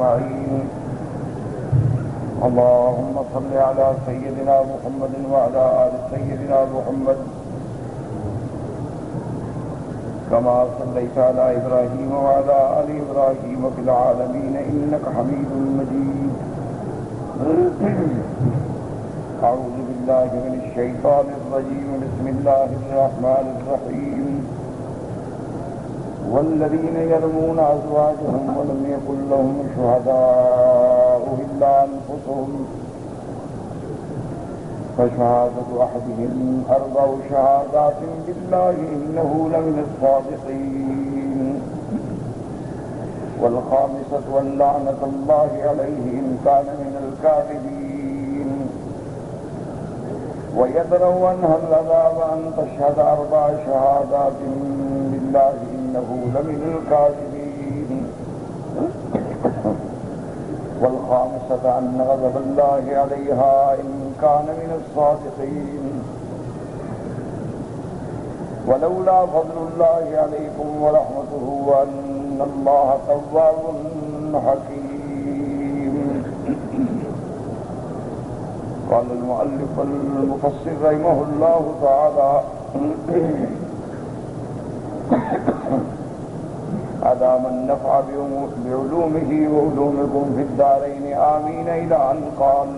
أجمعين. اللهم صل على سيدنا محمد وعلى آل سيدنا محمد كما صليت على إبراهيم وعلى آل إبراهيم في العالمين إنك حميد مجيد. أعوذ بالله من الشيطان الرجيم. بسم الله الرحمن الرحيم. والذين يرمون أزواجهم ولم يكن لهم شهداء إلا أنفسهم فشهادة أحدهم 4 شهادات بالله إنه لمن الصادقين. والخامسة أن لعنة الله عليه إن كان من الكاذبين. ويدروا عنها العذاب أن تشهد 4 شهادات بالله إنه لمن الكاذبين. والخامسة أن غضب الله عليها إن كان من الصادقين. ولولا فضل الله عليكم ورحمته وأن الله تواب حكيم. قال المؤلف المفسر رحمه الله تعالى أدام النفع بعلومه وعلومكم في الدارين آمين. إلى أن قال.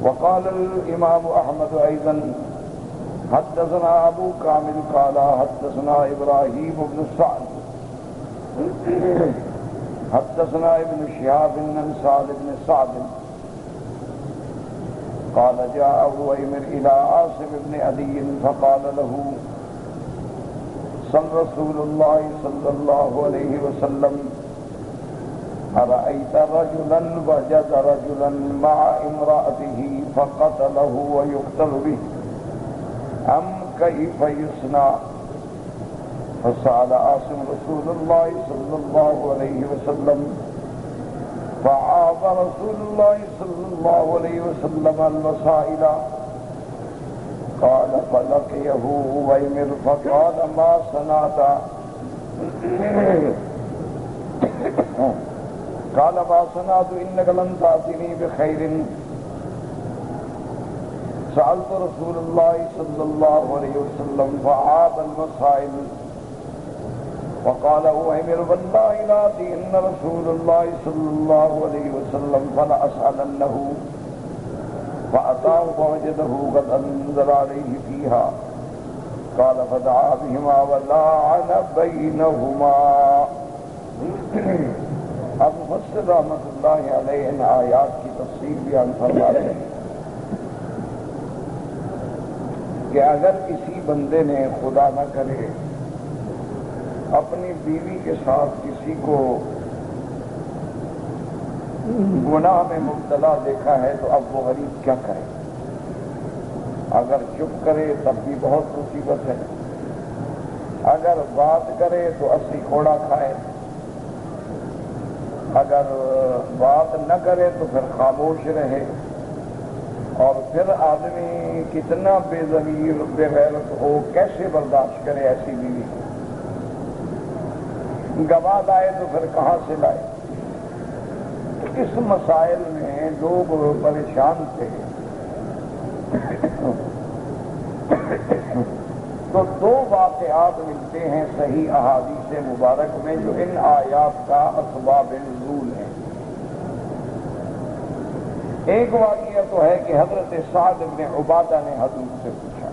وقال الإمام أحمد أيضا حدثنا أبو كامل قال حدثنا إبراهيم بن سعد حدثنا ابن شهاب عن سعد بن سعد قال جاء عويمر إلى عاصم بن عدي فقال له صلى رسول الله صلى الله عليه وسلم أرأيت رجلا وجد رجلا مع امرأته فقتله ويقتل به أم كيف يصنع؟ فسأل عاصم رسول الله صلى الله عليه وسلم فعاب رسول الله صلى الله عليه وسلم المسائل. قال فلقيه عويمر فقال ما صنعت؟ قال ما صنعت إنك لن تأتني بخير. سألت رسول الله صلى الله عليه وسلم فعاب المسائل. وقال عويمر والله لا أتين رسول الله صلى الله عليه وسلم فلأسألنه. فأتاه فوجده قد أنزل عليه فيها. قال فدعا بهما ولعن بينهما. اب مفسر رحمۃ اللہ علیہ ان آیات کی تفسیر بیان فرما رہے ہیں کہ اگر کسی بندے نے خدا نہ کرے اپنی بیوی کے ساتھ کسی کو گناہ میں مبتلا دیکھا ہے تو اب وہ غریب کیا کرے؟ اگر چپ کرے تب بھی بہت مصیبت ہے، اگر بات کرے تو 80 کوڑا کھائے، اگر بات نہ کرے تو پھر خاموش رہے، اور پھر آدمی کتنا بے ضمیر بے غیرت ہو کیسے برداشت کرے ایسی بیوی؟ گواہ لائے تو پھر کہاں سے لائے؟ اس مسائل میں لوگ پریشان تھے تو 2 واقعات ملتے ہیں صحیح احادیث مبارک میں جو ان آیات کا اسباب نزول ہیں۔ ایک واقعہ تو ہے کہ حضرت سعد بن عبادہ نے حضور سے پوچھا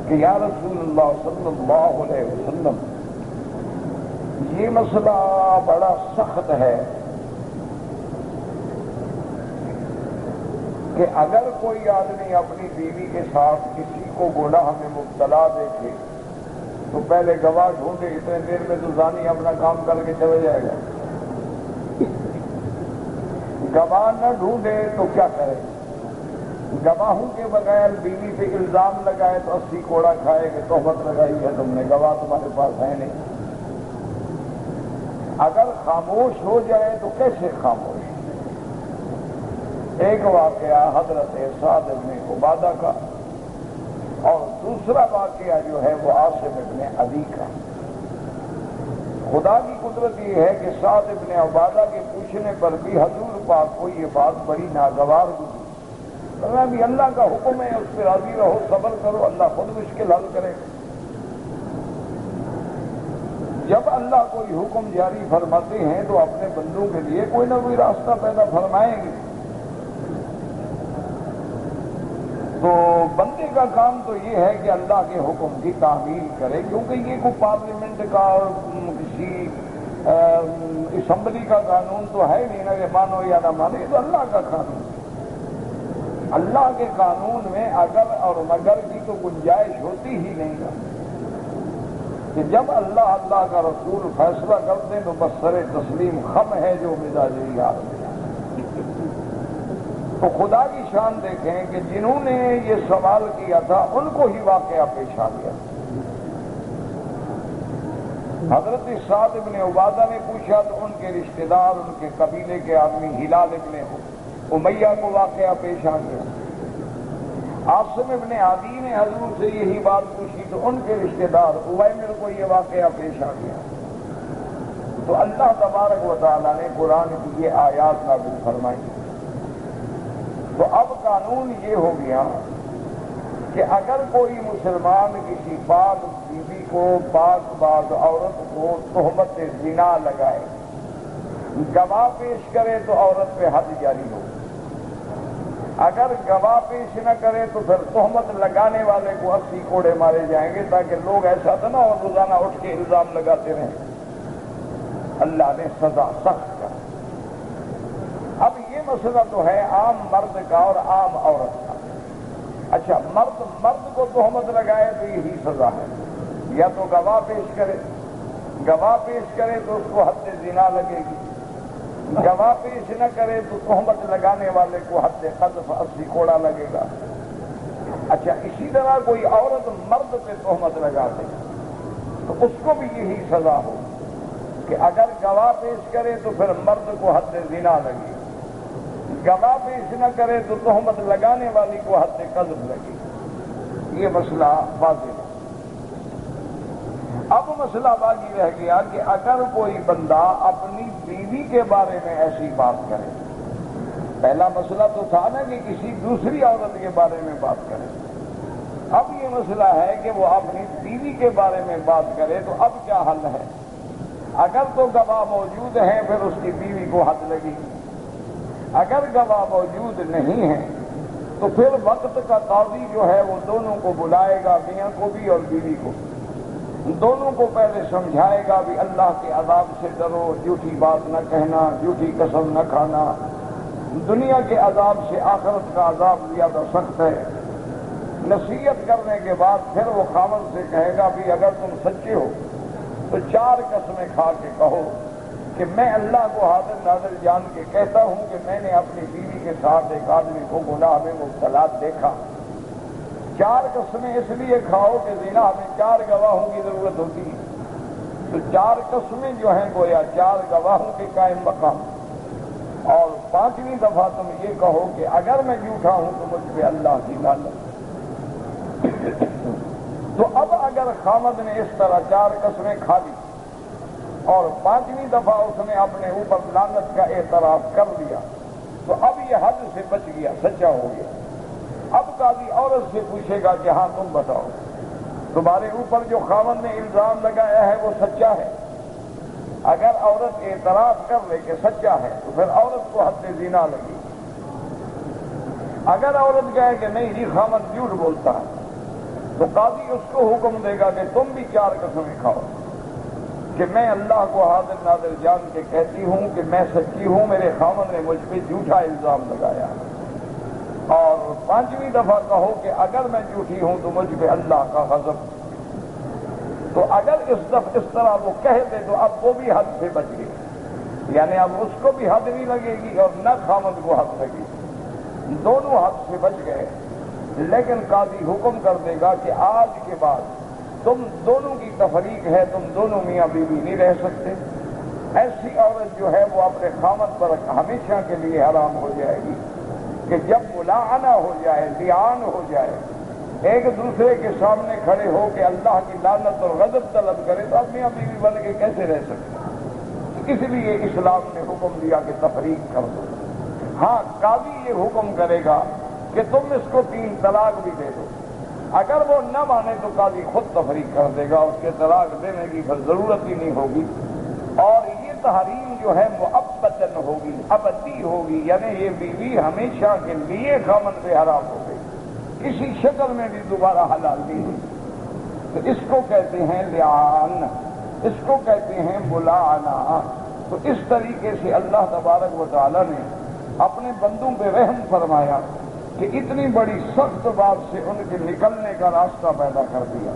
کہ یا رسول اللہ صلی اللہ علیہ وسلم یہ مسئلہ بڑا سخت ہے کہ اگر کوئی آدمی اپنی بیوی کے ساتھ کسی کو گناہ میں مبتلا دیکھے تو پہلے گواہ ڈھونڈے، اتنے دیر میں تو زانی اپنا کام کر کے چلا جائے گا، گواہ نہ ڈھونڈے تو کیا کرے؟ گواہوں کے بغیر بیوی پہ الزام لگائے تو 80 کوڑا کھائے کہ تہمت لگائی ہے تم نے، گواہ تمہارے پاس ہے نہیں۔ اگر خاموش ہو جائے تو کیسے خاموش؟ ایک واقعہ حضرت سعد بن عبادہ کا، اور دوسرا واقعہ جو ہے وہ عاصم بن عدی کا۔ خدا کی قدرت یہ ہے کہ سعد ابن عبادہ کے پوچھنے پر بھی حضور پاک کو یہ بات بڑی ناگوار گزری۔ بھی اللہ کا حکم ہے، اس پہ راضی رہو، صبر کرو، اللہ خود مشکل حل کرے۔ جب اللہ کوئی حکم جاری فرماتے ہیں تو اپنے بندوں کے لیے کوئی نہ کوئی راستہ پیدا فرمائیں گے۔ تو بندے کا کام تو یہ ہے کہ اللہ کے حکم کی تعمیل کرے، کیونکہ یہ کوئی پارلیمنٹ کا اور کسی اسمبلی کا قانون تو ہے نہیں نا کہ مانو یا نہ مانو، یہ تو اللہ کا قانون ہے۔ اللہ کے قانون میں اگر اور مگر کی تو گنجائش ہوتی ہی نہیں ہے کہ جب اللہ کا رسول فیصلہ کرتے ہیں تو بس سر تسلیم خم ہے جو مزاج یار میں۔ تو خدا کی شان دیکھیں کہ جنہوں نے یہ سوال کیا تھا ان کو ہی واقعہ پیش آ گیا۔ حضرت سعد ابن عبادہ نے پوچھا تو ان کے رشتہ دار، ان کے قبیلے کے آدمی ہلال ابن امیہ کو واقعہ پیش آ گیا۔ عاصم ابن عدی نے حضور سے یہی بات پوچھی تو ان کے رشتہ دار اویمر کو یہ واقعہ پیش آ گیا۔ تو اللہ تبارک و تعالیٰ نے قرآن کی یہ آیات نازل فرمائی۔ تو اب قانون یہ ہو گیا کہ اگر کوئی مسلمان کسی پاک بیوی کو، پاک باز عورت کو تہمت زنا لگائے، گواہ پیش کرے تو عورت پہ حد جاری ہو، اگر گواہ پیش نہ کرے تو پھر تہمت لگانے والے کو 80 کوڑے مارے جائیں گے، تاکہ لوگ ایسا تھا نا اور روزانہ اٹھ کے الزام لگاتے رہیں۔ اللہ نے سزا سخت کر۔ اب یہ مسئلہ تو ہے عام مرد کا اور عام عورت کا۔ اچھا، مرد کو تہمت لگائے تو یہی سزا ہے، یا تو گواہ پیش کرے، گواہ پیش کرے تو اس کو حد زنا لگے گی، گواہ پیش نہ کرے تو تہمت لگانے والے کو حد قذف 80 کوڑا لگے گا۔ اچھا، اسی طرح کوئی عورت مرد پہ تہمت لگا دے تو اس کو بھی یہی سزا ہو کہ اگر گواہ پیش کرے تو پھر مرد کو حد زنا لگے، گواہ پیش نہ کرے تو تہمت لگانے والی کو حد قذف لگے۔ یہ مسئلہ واضح ہے۔ اب مسئلہ باقی رہ گیا کہ اگر کوئی بندہ اپنی بیوی کے بارے میں ایسی بات کرے، پہلا مسئلہ تو تھا نا کہ کسی دوسری عورت کے بارے میں بات کرے، اب یہ مسئلہ ہے کہ وہ اپنی بیوی کے بارے میں بات کرے، تو اب کیا حل ہے؟ اگر تو گواہ موجود ہیں پھر اس کی بیوی کو حد لگے گی، اگر گواہ موجود نہیں ہے تو پھر وقت کا قاضی جو ہے وہ دونوں کو بلائے گا، میاں کو بھی اور بیوی کو، دونوں کو پہلے سمجھائے گا بھی اللہ کے عذاب سے ڈرو، جھوٹی بات نہ کہنا، جھوٹی قسم نہ کھانا، دنیا کے عذاب سے آخرت کا عذاب زیادہ سخت ہے۔ نصیحت کرنے کے بعد پھر وہ خاوند سے کہے گا بھی اگر تم سچے ہو تو 4 قسمیں کھا کے کہو کہ میں اللہ کو حاضر ناظر جان کے کہتا ہوں کہ میں نے اپنی بیوی کے ساتھ ایک آدمی کو گناہ میں مبتلا دیکھا۔ 4 قسمیں اس لیے کھاؤ کہ زنا میں 4 گواہوں کی ضرورت ہوتی ہے، تو 4 قسمیں جو ہیں گویا 4 گواہوں کے قائم مقام، اور 5ویں دفعہ تم یہ کہو کہ اگر میں جھوٹا ہوں تو مجھ پہ اللہ کی لعنت۔ تو اب اگر خامد نے اس طرح 4 قسمیں کھا لی اور 5ویں دفعہ اس نے اپنے اوپر لعنت کا اعتراف کر لیا تو اب یہ حد سے بچ گیا، سچا ہو گیا۔ اب قاضی عورت سے پوچھے گا کہ ہاں تم بتاؤ تمہارے اوپر جو خاوند نے الزام لگایا ہے وہ سچا ہے؟ اگر عورت اعتراف کر لے کہ سچا ہے تو پھر عورت کو حد زنا لگی۔ اگر عورت کہے کہ نہیں جی خاوند جھوٹ بولتا ہے تو قاضی اس کو حکم دے گا کہ تم بھی 4 قسمیں کھاؤ کہ میں اللہ کو حاضر ناظر جان کے کہتی ہوں کہ میں سچی ہوں، میرے خاوند نے مجھ پہ جھوٹا الزام لگایا، اور 5ویں دفعہ کہو کہ اگر میں جھوٹی ہوں تو مجھ پہ اللہ کا غضب۔ تو اگر اس طرح وہ کہہ دے تو اب وہ بھی حد سے بچ گئی، یعنی اب اس کو بھی حد نہیں لگے گی اور نہ خامد کو حد لگے گی، دونوں حد سے بچ گئے۔ لیکن قاضی حکم کر دے گا کہ آج کے بعد تم دونوں کی تفریق ہے، تم دونوں میاں بیوی نہیں رہ سکتے۔ ایسی عورت جو ہے وہ اپنے خامد پر ہمیشہ کے لیے حرام ہو جائے گی کہ جب ملاعنہ ہو جائے، لعان ہو جائے، ایک دوسرے کے سامنے کھڑے ہو کے اللہ کی لعنت اور غضب طلب کرے تو اب میاں بیوی بن کے کیسے رہ سکتے؟ اس لیے اسلام نے حکم دیا کہ تفریق کر دو۔ ہاں قاضی یہ حکم کرے گا کہ تم اس کو 3 طلاق بھی دے دو، اگر وہ نہ مانے تو قاضی خود تفریق کر دے گا، اس کے طلاق دینے کی پھر ضرورت ہی نہیں ہوگی، اور یہ تحریم جو ہے مؤبدن ہوگی، ابدی ہوگی، یعنی یہ بیوی ہمیشہ کے لیے خامن سے حرام ہو گئی، کسی شکل میں بھی دوبارہ حلال نہیں ہوگی۔ تو اس کو کہتے ہیں لعان، اس کو کہتے ہیں ملاعنہ۔ تو اس طریقے سے اللہ تبارک و تعالی نے اپنے بندوں پہ رحم فرمایا کہ اتنی بڑی سخت بات سے ان کے نکلنے کا راستہ پیدا کر دیا،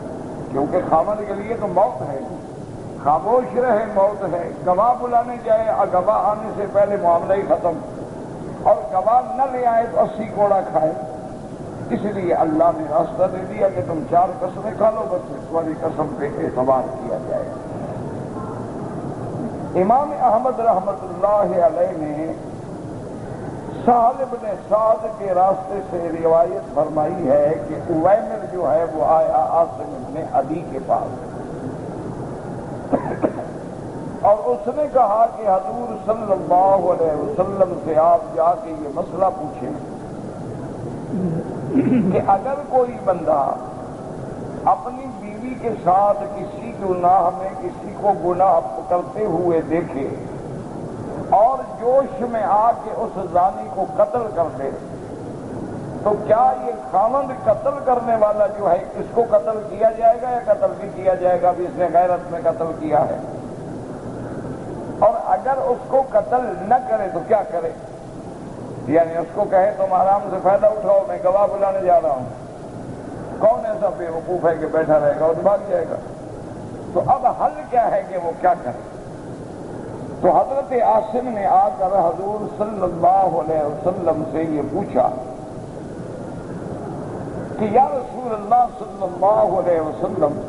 کیونکہ خامن کے لیے تو موت ہے، خاموش رہے موت ہے، گواہ بلانے جائے گواہ آنے سے پہلے معاملہ ہی ختم، اور گواہ نہ لے آئے تو 80 کوڑا کھائے۔ اس لیے اللہ نے راستہ دے دیا کہ تم 4 قسمیں کھا لو، بس اس والی قسم پہ اعتبار کیا جائے۔ امام احمد رحمت اللہ علیہ نے سہل بن سعد کے راستے سے روایت فرمائی ہے کہ اویمر جو ہے وہ آیا عاصم بن عدی کے پاس، اور اس نے کہا کہ حضور صلی اللہ علیہ وسلم سے آپ جا کے یہ مسئلہ پوچھیں کہ اگر کوئی بندہ اپنی بیوی کے ساتھ کسی گناہ میں کسی کو گناہ کرتے ہوئے دیکھے اور جوش میں آ کے اس زانی کو قتل کر دے، تو کیا یہ خاوند قتل کرنے والا جو ہے اس کو قتل کیا جائے گا یا قتل بھی کیا جائے گا بھی اس نے غیرت میں قتل کیا ہے؟ اور اگر اس کو قتل نہ کرے تو کیا کرے؟ یعنی اس کو کہے تم آرام سے فائدہ اٹھاؤ، میں گواہ بلانے جا رہا ہوں، کون ایسا بے وقوف ہے کہ بیٹھا رہے گا اور بھاگ جائے گا؟ تو اب حل کیا ہے کہ وہ کیا کرے؟ تو حضرت عاصم نے آ کر حضور صلی اللہ علیہ وسلم سے یہ پوچھا کہ یا رسول اللہ صلی اللہ علیہ وسلم،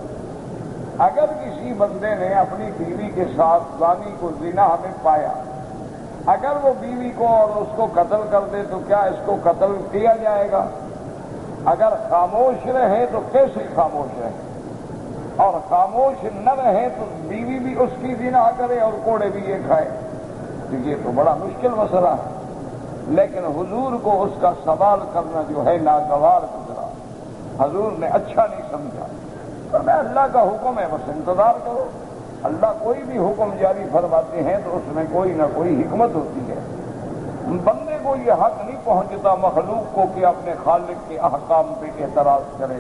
اگر کسی بندے نے اپنی بیوی کے ساتھ زانی کو زنا میں پایا، اگر وہ بیوی کو اور اس کو قتل کر دے تو کیا اس کو قتل کیا جائے گا؟ اگر خاموش رہے تو کیسے خاموش رہے، اور خاموش نہ رہے تو بیوی بھی اس کی زنا کرے اور کوڑے بھی یہ کھائے؟ تو یہ تو بڑا مشکل مسئلہ ہے، لیکن حضور کو اس کا سوال کرنا جو ہے ناگوار گزرا، حضور نے اچھا نہیں سمجھا۔ تو میں اللہ کا حکم ہے، بس انتظار کرو، اللہ کوئی بھی حکم جاری فرماتے ہیں تو اس میں کوئی نہ کوئی حکمت ہوتی ہے۔ بندے کو یہ حق نہیں پہنچتا مخلوق کو کہ اپنے خالق کے احکام پہ اعتراض کرے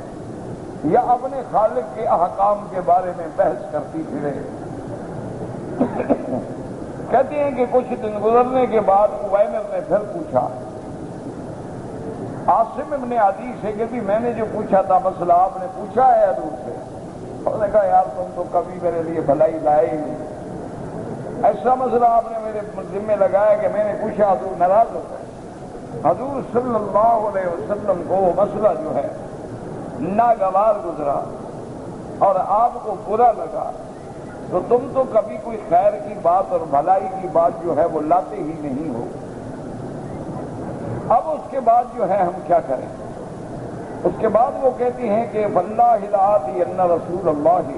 یا اپنے خالق کے احکام کے بارے میں بحث کرتی پھرے۔ کہتے ہیں کہ کچھ دن گزرنے کے بعد اویمر نے پھر پوچھا عاصم ابن عدی سے کہ بھی میں نے جو پوچھا تھا مسئلہ آپ نے پوچھا ہے حضور سے؟ انہوں نے کہا یار تم تو کبھی میرے لیے بھلائی لائے ہی نہیں، ایسا مسئلہ آپ نے میرے ذمہ لگایا کہ میں نے پوچھا، حضور ناراض ہو گئے۔ حضور صلی اللہ علیہ وسلم کو وہ مسئلہ جو ہے ناگوار گزرا اور آپ کو برا لگا، تو تم تو کبھی کوئی خیر کی بات اور بھلائی کی بات جو ہے وہ لاتے ہی نہیں ہو۔ اب اس کے بعد جو ہے ہم کیا کریں؟ اس کے بعد وہ کہتی ہیں کہ واللہ لآتی ان رسول اللہ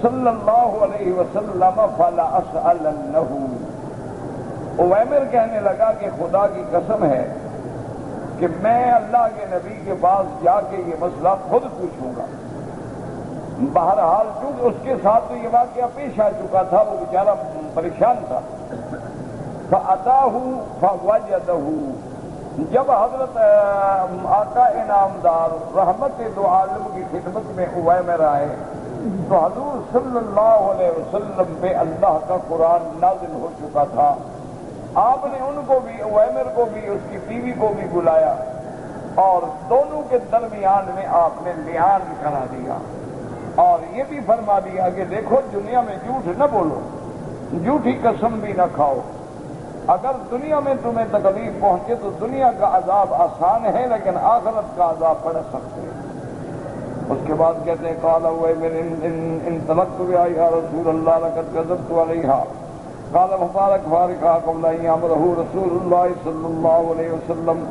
صلی اللہ علیہ وسلم فلا اسألنہ۔ اویمر کہنے لگا کہ خدا کی قسم ہے کہ میں اللہ کے نبی کے پاس جا کے یہ مسئلہ خود پوچھوں گا۔ بہرحال چونکہ اس کے ساتھ تو یہ واقعہ پیش آ چکا تھا، وہ بیچارہ پریشان تھا۔ فأتاہ فوجدہ، جب حضرت آقا انعامدار رحمت دو عالم کی خدمت میں اویمر آئے تو حضور صلی اللہ علیہ وسلم پہ اللہ کا قرآن نازل ہو چکا تھا۔ آپ نے ان کو بھی، اویمر کو بھی، اس کی بیوی کو بھی بلایا اور دونوں کے درمیان میں آپ نے لعان کرا دیا، اور یہ بھی فرما دیا کہ دیکھو دنیا میں جھوٹ نہ بولو، جھوٹی قسم بھی نہ کھاؤ، اگر دنیا میں تمہیں تکلیف پہنچے تو دنیا کا عذاب آسان ہے لیکن آخرت کا عذاب بڑھ سکتے ہیں۔ اس کے بعد کہتے ہیں قال اویمر ان طلقت بها یا رسول اللہ لقد كذبت علیہا، قال مبارک فارقها قبل ان یامرہ رسول اللہ صلی اللہ علیہ وسلم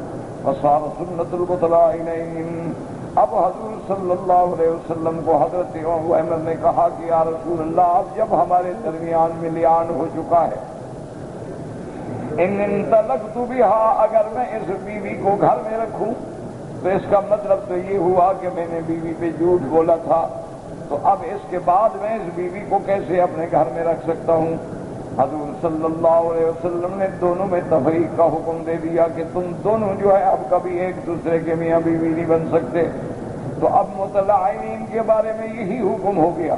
وصار سنت البطلائین اب حضور صلی اللہ علیہ وسلم کو حضرت عمر نے کہا کہ یا رسول اللہ، اب جب ہمارے درمیان میں لیان ہو چکا ہے، ان انطلقت بہا، اگر میں اس بیوی کو گھر میں رکھوں تو اس کا مطلب تو یہ ہوا کہ میں نے بیوی پہ جھوٹ بولا تھا، تو اب اس کے بعد میں اس بیوی کو کیسے اپنے گھر میں رکھ سکتا ہوں؟ حضور صلی اللہ علیہ وسلم نے دونوں میں تفریق کا حکم دے دیا کہ تم دونوں جو ہے اب کبھی ایک دوسرے کے میاں بیوی نہیں بن سکتے۔ تو اب متلاعنین کے بارے میں یہی حکم ہو گیا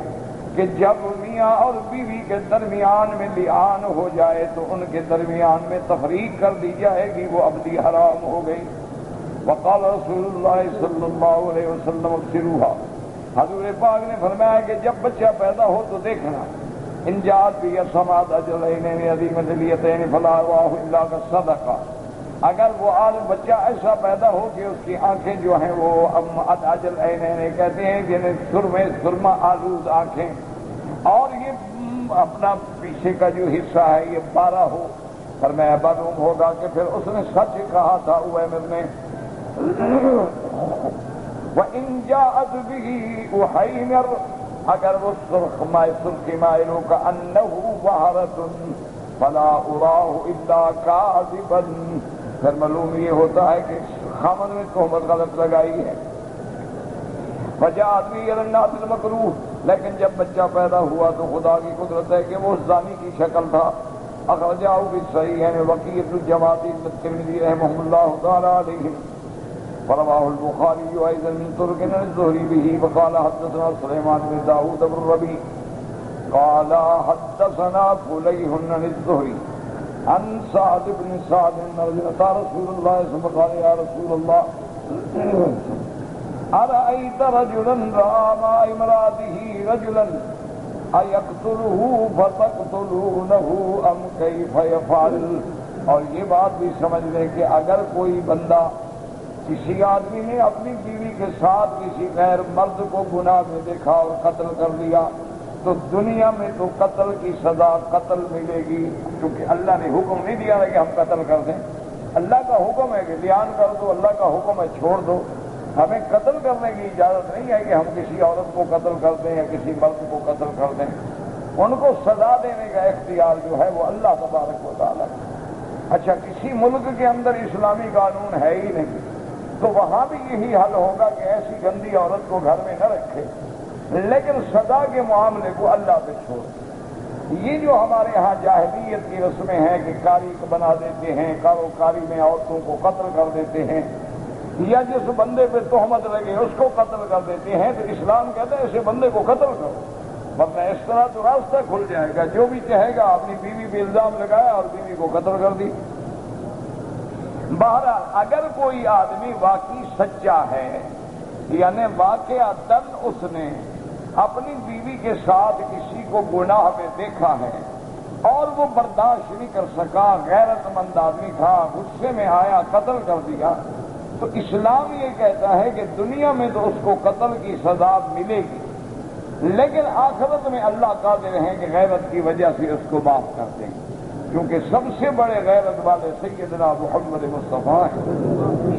کہ جب میاں اور بیوی کے درمیان میں لعان ہو جائے تو ان کے درمیان میں تفریق کر دی جائے گی، وہ ابدی حرام ہو گئی۔ وقال رسول اللہ صلی اللہ علیہ وسلم ابصروها، حضور پاک نے فرمایا کہ جب بچہ پیدا ہو تو دیکھنا، ان جاءت بھی السماء اجلین عظیمۃ الیتین فلا رواہ الا كالصدقہ، اگر وہ بچہ ایسا پیدا ہو کہ اس کی آنکھیں جو ہیں وہ اجل عینین کہتے ہیں، جنہیں سرما آلود آنکھیں، اور یہ اپنا پیچھے کا جو حصہ ہے یہ بارہ ہو، فرمایا معلوم ہوگا کہ پھر اس نے سچ کہا تھا عویمر نے۔ وَإِن جَاءَتْ بِهِ أُحَيْمِرٌ، اگر وہ سرخی مائل ہو كَأَنَّهُ بَحْرَةٌ فَلَا أُرَاهُ إِلَّا كَاذِبًا، پھر معلوم یہ ہوتا ہے کہ خامد نے تہمت غلط لگائی ہے۔ وَجَاءَتْ بِهِ عَلَى النَّاسِ الْمَكْرُوهُ، لیکن جب بچہ پیدا ہوا تو خدا کی قدرت ہے کہ وہ زانی کی شکل تھا۔ اخرجہ بالصحیحین وقیۃ الجماعۃ الترمذی رحمہ اللہ تعالی علیہ، ورواه البخاری ايضا من طرق عن الزهري به، وقال حدثنا سليمان بن داود بن الربيع قال حدثنا فليح عن الزهري عن سعد بن سعد رضي رسول الله صلى الله عليه وسلم قال يا رسول الله أرأيت رجلا رأى مع امرأته رجلا أيقتله فتقتلونه أم كيف يفعل، اور یہ بات بھی سمجھ لیں کہ اگر کوئی بندہ، کسی آدمی نے اپنی بیوی کے ساتھ کسی غیر مرد کو گناہ میں دیکھا اور قتل کر دیا تو دنیا میں تو قتل کی سزا قتل ملے گی، کیونکہ اللہ نے حکم نہیں دیا ہے کہ ہم قتل کر دیں، اللہ کا حکم ہے کہ لعان کر دو، اللہ کا حکم ہے چھوڑ دو، ہمیں قتل کرنے کی اجازت نہیں ہے کہ ہم کسی عورت کو قتل کر دیں یا کسی مرد کو قتل کر دیں، ان کو سزا دینے کا اختیار جو ہے وہ اللہ تبارک و تعالیٰ ہے۔ اچھا، کسی ملک کے اندر اسلامی قانون ہے ہی نہیں تو وہاں بھی یہی حل ہوگا کہ ایسی گندی عورت کو گھر میں نہ رکھے، لیکن سزا کے معاملے کو اللہ پہ چھوڑ۔ یہ جو ہمارے ہاں جاہلیت کی رسمیں ہیں کہ کاری کو بنا دیتے ہیں، کاروکاری میں عورتوں کو قتل کر دیتے ہیں، یا جس بندے پہ تہمت لگے اس کو قتل کر دیتے ہیں، تو اسلام کہتا ہے ایسے بندے کو قتل کرو، ورنہ اس طرح تو راستہ کھل جائے گا، جو بھی کہے گا اپنی بیوی پہ الزام لگایا اور بیوی کو قتل کر دی۔ بہرحال اگر کوئی آدمی واقعی سچا ہے، یعنی واقعتاً اس نے اپنی بیوی کے ساتھ کسی کو گناہ میں دیکھا ہے اور وہ برداشت نہیں کر سکا، غیرت مند آدمی تھا، غصے میں آیا قتل کر دیا، تو اسلام یہ کہتا ہے کہ دنیا میں تو اس کو قتل کی سزا ملے گی، لیکن آخرت میں اللہ قادر ہیں کہ غیرت کی وجہ سے اس کو معاف کر دیں، کیونکہ سب سے بڑے غیرت والے سیدنا محمد مصطفیٰ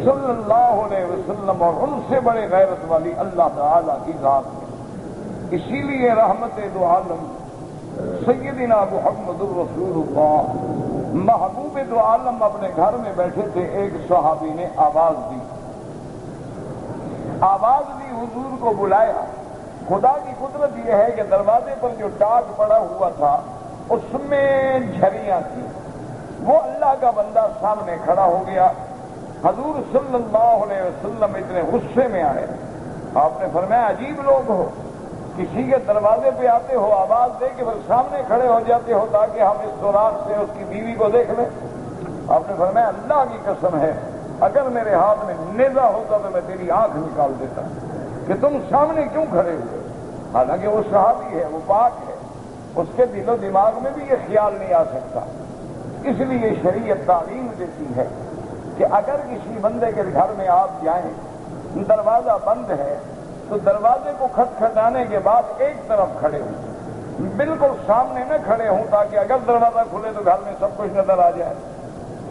صلی اللہ علیہ وسلم، اور ان سے بڑے غیرت والی اللہ تعالیٰ کی ذات ہے۔ اسی لیے رحمت دو عالم سیدنا محمد الرسول اللہ محبوب دو عالم اپنے گھر میں بیٹھے تھے، ایک صحابی نے آواز دی، حضور کو بلایا۔ خدا کی قدرت یہ ہے کہ دروازے پر جو ٹاٹ پڑا ہوا تھا اس میں جھریاں تھیں، وہ اللہ کا بندہ سامنے کھڑا ہو گیا۔ حضور صلی اللہ علیہ وسلم اتنے غصے میں آئے، آپ نے فرمایا عجیب لوگ ہو، کسی کے دروازے پہ آتے ہو، آواز دے کے پھر سامنے کھڑے ہو جاتے ہو تاکہ ہم اس سوراخ سے اس کی بیوی کو دیکھ لیں۔ آپ نے فرمایا اللہ کی قسم ہے، اگر میرے ہاتھ میں نیزہ ہوتا تو میں تیری آنکھ نکال دیتا کہ تم سامنے کیوں کھڑے ہوئے۔ حالانکہ وہ صحابی ہے، وہ پاک ہے، اس کے دل و دماغ میں بھی یہ خیال نہیں آ سکتا۔ اس لیے شریعت تعلیم دیتی ہے کہ اگر کسی بندے کے گھر میں آپ جائیں، دروازہ بند ہے تو دروازے کو کھٹکھٹانے کے بعد ایک طرف کھڑے ہوں، بالکل سامنے نہ کھڑے ہوں تاکہ اگر دروازہ کھلے تو گھر میں سب کچھ نظر آ جائے۔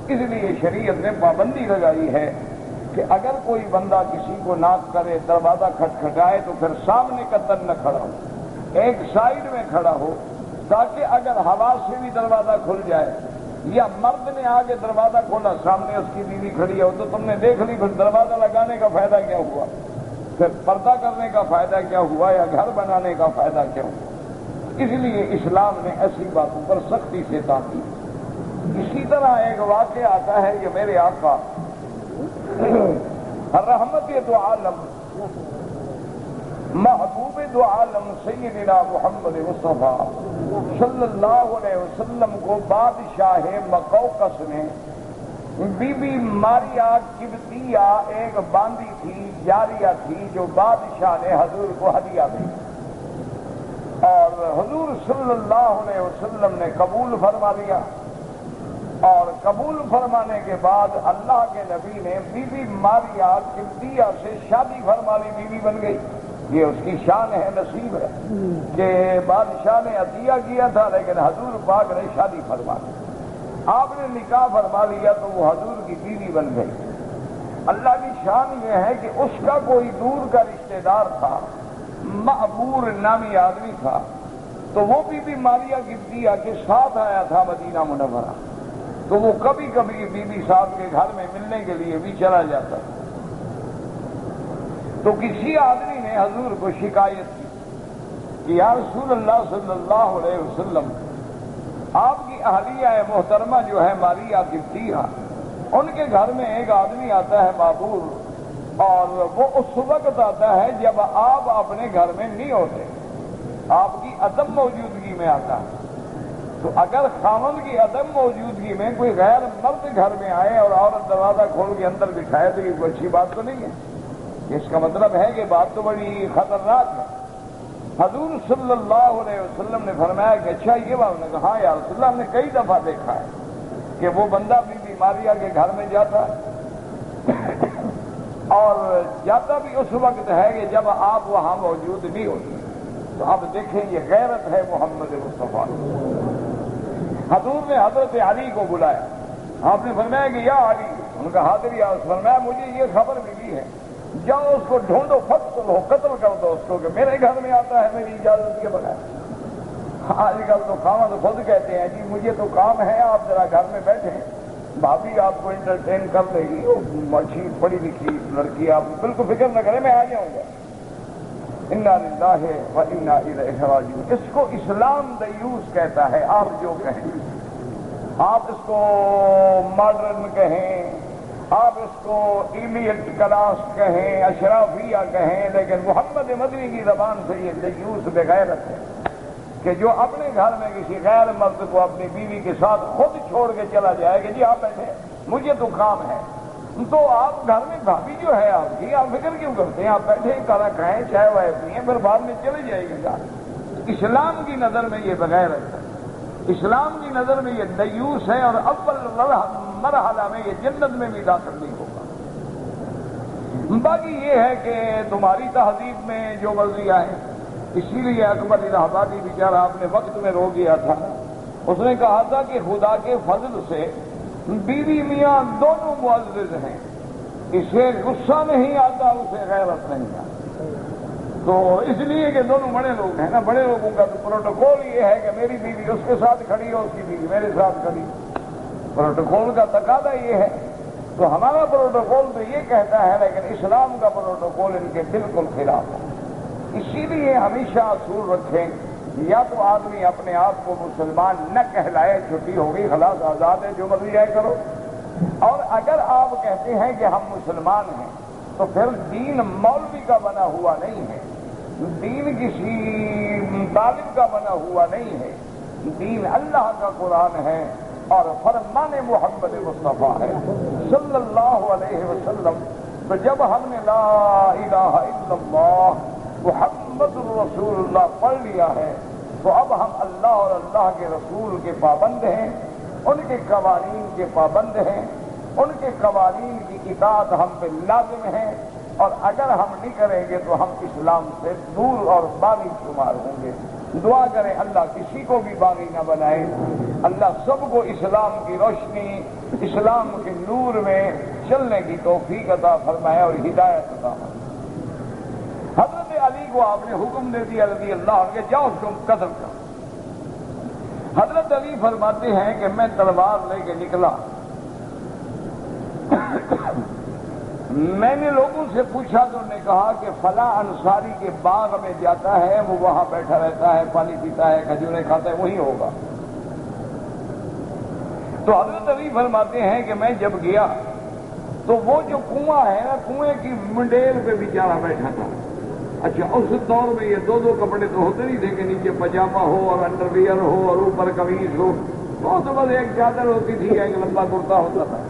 اس لیے شریعت نے پابندی لگائی ہے کہ اگر کوئی بندہ کسی کو ناک کرے، دروازہ کھٹکھٹائے تو پھر سامنے کا تن نہ کھڑا ہو، ایک سائیڈ میں کھڑا ہو، تاکہ اگر ہوا سے بھی دروازہ کھل جائے یا مرد نے آگے دروازہ کھولا، سامنے اس کی بیوی کھڑی ہو تو تم نے دیکھ لی، پھر دروازہ لگانے کا فائدہ کیا ہوا؟ پھر پردہ کرنے کا فائدہ کیا ہوا یا گھر بنانے کا فائدہ کیا ہوا؟ اس لیے اسلام نے ایسی باتوں پر سختی سے تاکید۔ اسی طرح ایک واقعہ آتا ہے کہ میرے آقا رحمت دو عالم محبوب دو عالم سیدنا محمد مصطفیٰ صلی اللہ علیہ وسلم کو بادشاہ مقوقس نے بی بی ماریا قبطیہ ایک باندی تھی، جاریہ تھی، جو بادشاہ نے حضور کو ہدیہ دی، اور حضور صلی اللہ علیہ وسلم نے قبول فرما لیا، اور قبول فرمانے کے بعد اللہ کے نبی نے بی بی ماریا قبطیہ سے شادی فرما لی، بیوی بن گئی۔ یہ اس کی شان ہے، نصیب ہے کہ بادشاہ نے عطیہ کیا تھا لیکن حضور پاک نے شادی فرما لی، آپ نے نکاح فرما لیا تو وہ حضور کی بیوی بن گئی۔ اللہ کی شان یہ ہے کہ اس کا کوئی دور کا رشتہ دار تھا، معبور نامی آدمی تھا، تو وہ بی بی ماریا قبطیہ کے ساتھ آیا تھا مدینہ منورہ، تو وہ کبھی کبھی بی بی صاحب کے گھر میں ملنے کے لیے بھی چلا جاتا تھا۔ تو کسی آدمی نے حضور کو شکایت کی کہ یا رسول اللہ صلی اللہ علیہ وسلم، آپ کی اہلیہ محترمہ جو ہے ماریا قبطیہ، ان کے گھر میں ایک آدمی آتا ہے معبور، اور وہ اس وقت آتا ہے جب آپ اپنے گھر میں نہیں ہوتے، آپ کی عدم موجودگی میں آتا ہے۔ تو اگر خاوند کی عدم موجودگی میں کوئی غیر مرد گھر میں آئے اور عورت دروازہ کھول کے اندر بٹھائے تو یہ کوئی اچھی بات تو نہیں ہے، اس کا مطلب ہے کہ بات تو بڑی خطرناک ہے۔ حضور صلی اللہ علیہ وسلم نے فرمایا کہ اچھا یہ بات، نے کہا ہاں یا رسول اللہ، ہم نے کئی دفعہ دیکھا ہے کہ وہ بندہ بی بی ماریا کے گھر میں جاتا اور جاتا بھی اس وقت ہے کہ جب آپ وہاں موجود نہیں ہوتے۔ تو اب دیکھیں یہ غیرت ہے محمد مصطفیٰ۔ حضور نے حضرت علی کو بلایا، آپ نے فرمایا کہ یا علی، ان کا حاضر یا فرمایا مجھے یہ خبر ملی ہے، جاؤ اس کو ڈھونڈو، فقتل ہو، قتل کر دو اس کو کہ میرے گھر میں آتا ہے میری اجازت کے بغیر۔ آج کل تو خاوند خود کہتے ہیں جی مجھے تو کام ہے، آپ ذرا گھر میں بیٹھیں، بھابھی آپ کو انٹرٹین کر لے گی، اچھی پڑھی لکھی لڑکی، آپ بالکل فکر نہ کریں، میں آ جاؤں گا۔ انا للہ و انا الیہ راجعون۔ اس کو اسلام دیوس کہتا ہے، آپ جو کہیں، آپ اس کو ماڈرن کہیں، آپ اس کو ایلیٹ کلاس کہیں، اشرافیہ کہیں، لیکن محمد مدنی کی زبان سے یہ دیوس بغیرت ہے کہ جو اپنے گھر میں کسی غیر مرد کو اپنی بیوی کے ساتھ خود چھوڑ کے چلا جائے کہ جی آپ بیٹھے، مجھے تو کام ہے، تو آپ گھر میں بھابھی جو ہے آپ کی، آپ فکر کیوں کرتے ہیں؟ آپ بیٹھے کھانا کھائیں، چائے وائے پئیں، پھر بعد میں چلے جائے گا گھر۔ اسلام کی نظر میں یہ بغیرت ہے، اسلام کی نظر میں یہ دیوس ہے، اور اول مرحلہ میں یہ جنت میں بھی داخل نہیں ہوگا۔ باقی یہ ہے کہ تمہاری تہذیب میں جو مرضی آئے، اسی لیے اکبر الہ آبادی بیچارہ اپنے وقت میں رو گیا تھا، اس نے کہا تھا کہ خدا کے فضل سے بیوی میاں دونوں معزز ہیں، اسے غصہ نہیں آتا، اسے غیرت نہیں آتا، تو اس لیے کہ دونوں بڑے لوگ ہیں نا، بڑے لوگوں کا تو پروٹوکول یہ ہے کہ میری بیوی اس کے ساتھ کھڑی ہو، اس کی بیوی میرے ساتھ کھڑی، پروٹوکول کا تقاضا یہ ہے۔ تو ہمارا پروٹوکول تو یہ کہتا ہے، لیکن اسلام کا پروٹوکول ان کے بالکل خلاف ہے۔ اسی لیے ہمیشہ اصول رکھیں، یا تو آدمی اپنے آپ کو مسلمان نہ کہلائے، چھٹی ہوگی، خلاص آزاد ہے، جو مرضی ہے کرو، اور اگر آپ کہتے ہیں کہ ہم مسلمان ہیں تو پھر دین مولوی کا بنا ہوا نہیں ہے، دین کسی طالب کا بنا ہوا نہیں ہے، دین اللہ کا قرآن ہے اور فرمان محمد مصطفیٰ ہے صلی اللہ علیہ وسلم۔ تو جب ہم نے لا الہ الا اللہ محمد رسول اللہ پڑھ لیا ہے تو اب ہم اللہ اور اللہ کے رسول کے پابند ہیں، ان کے قوانین کے پابند ہیں، ان کے قوانین کی اطاعت ہم پہ لازم ہے، اور اگر ہم نہیں کریں گے تو ہم اسلام سے دور اور باغی شمار ہوں گے۔ دعا کریں اللہ کسی کو بھی باغی نہ بنائے، اللہ سب کو اسلام کی روشنی، اسلام کے نور میں چلنے کی توفیق عطا فرمائے اور ہدایت عطا فرمائے۔ حضرت علی کو آپ نے حکم دے دیا رضی اللہ عنہ کہ جاؤ اس کو قتل کرو۔ حضرت علی فرماتے ہیں کہ میں تلوار لے کے نکلا، میں نے لوگوں سے پوچھا تو انہوں نے کہا کہ فلاں انصاری کے باغ میں جاتا ہے، وہ وہاں بیٹھا رہتا ہے، پانی پیتا ہے، کھجوریں کھاتا ہے، وہی ہوگا۔ تو حضرت علی فرماتے ہیں کہ میں جب گیا تو وہ جو کنواں ہے نا، کنویں کی منڈیل پہ بیچارہ بیٹھا تھا۔ اچھا اس دور میں یہ دو کپڑے تو ہوتے نہیں تھے کہ نیچے پاجامہ ہو اور انڈر ویئر ہو اور اوپر قمیض ہو، وہ تو بس ایک چادر ہوتی تھی، ایک لمبا کرتا ہوتا تھا۔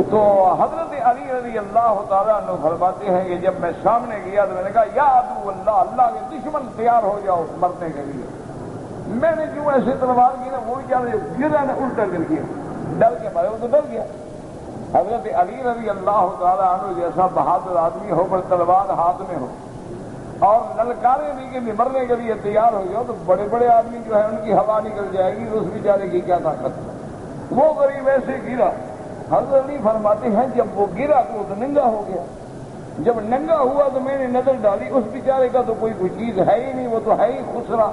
تو حضرت علی رضی اللہ تعالیٰ عنہ فرماتے ہیں کہ جب میں سامنے گیا تو میں نے کہا یا عدو اللہ، اللہ کے دشمن تیار ہو جاؤ مرنے کے لیے۔ میں نے جو ایسے تلوار کی نا، وہ بیچارہ گرا نے الٹا گر گیا، ڈر کے مارے وہ تو ڈر گیا۔ حضرت علی رضی اللہ تعالیٰ عنہ جیسا بہادر آدمی ہو پر تلوار ہاتھ میں ہو اور للکارے بھی کہ مرنے کے لیے تیار ہو جاؤ، تو بڑے بڑے آدمی جو ہے ان کی ہوا نکل جائے گی، اس بیچارے کی کیا طاقت۔ وہ غریب ایسے گرا۔ حضرت علی فرماتے ہیں جب وہ گرا تو وہ تو ننگا ہو گیا۔ جب ننگا ہوا تو میں نے نظر ڈالی، اس بیچارے کا تو کوئی چیز ہے ہی نہیں، وہ تو ہے ہی خسرا،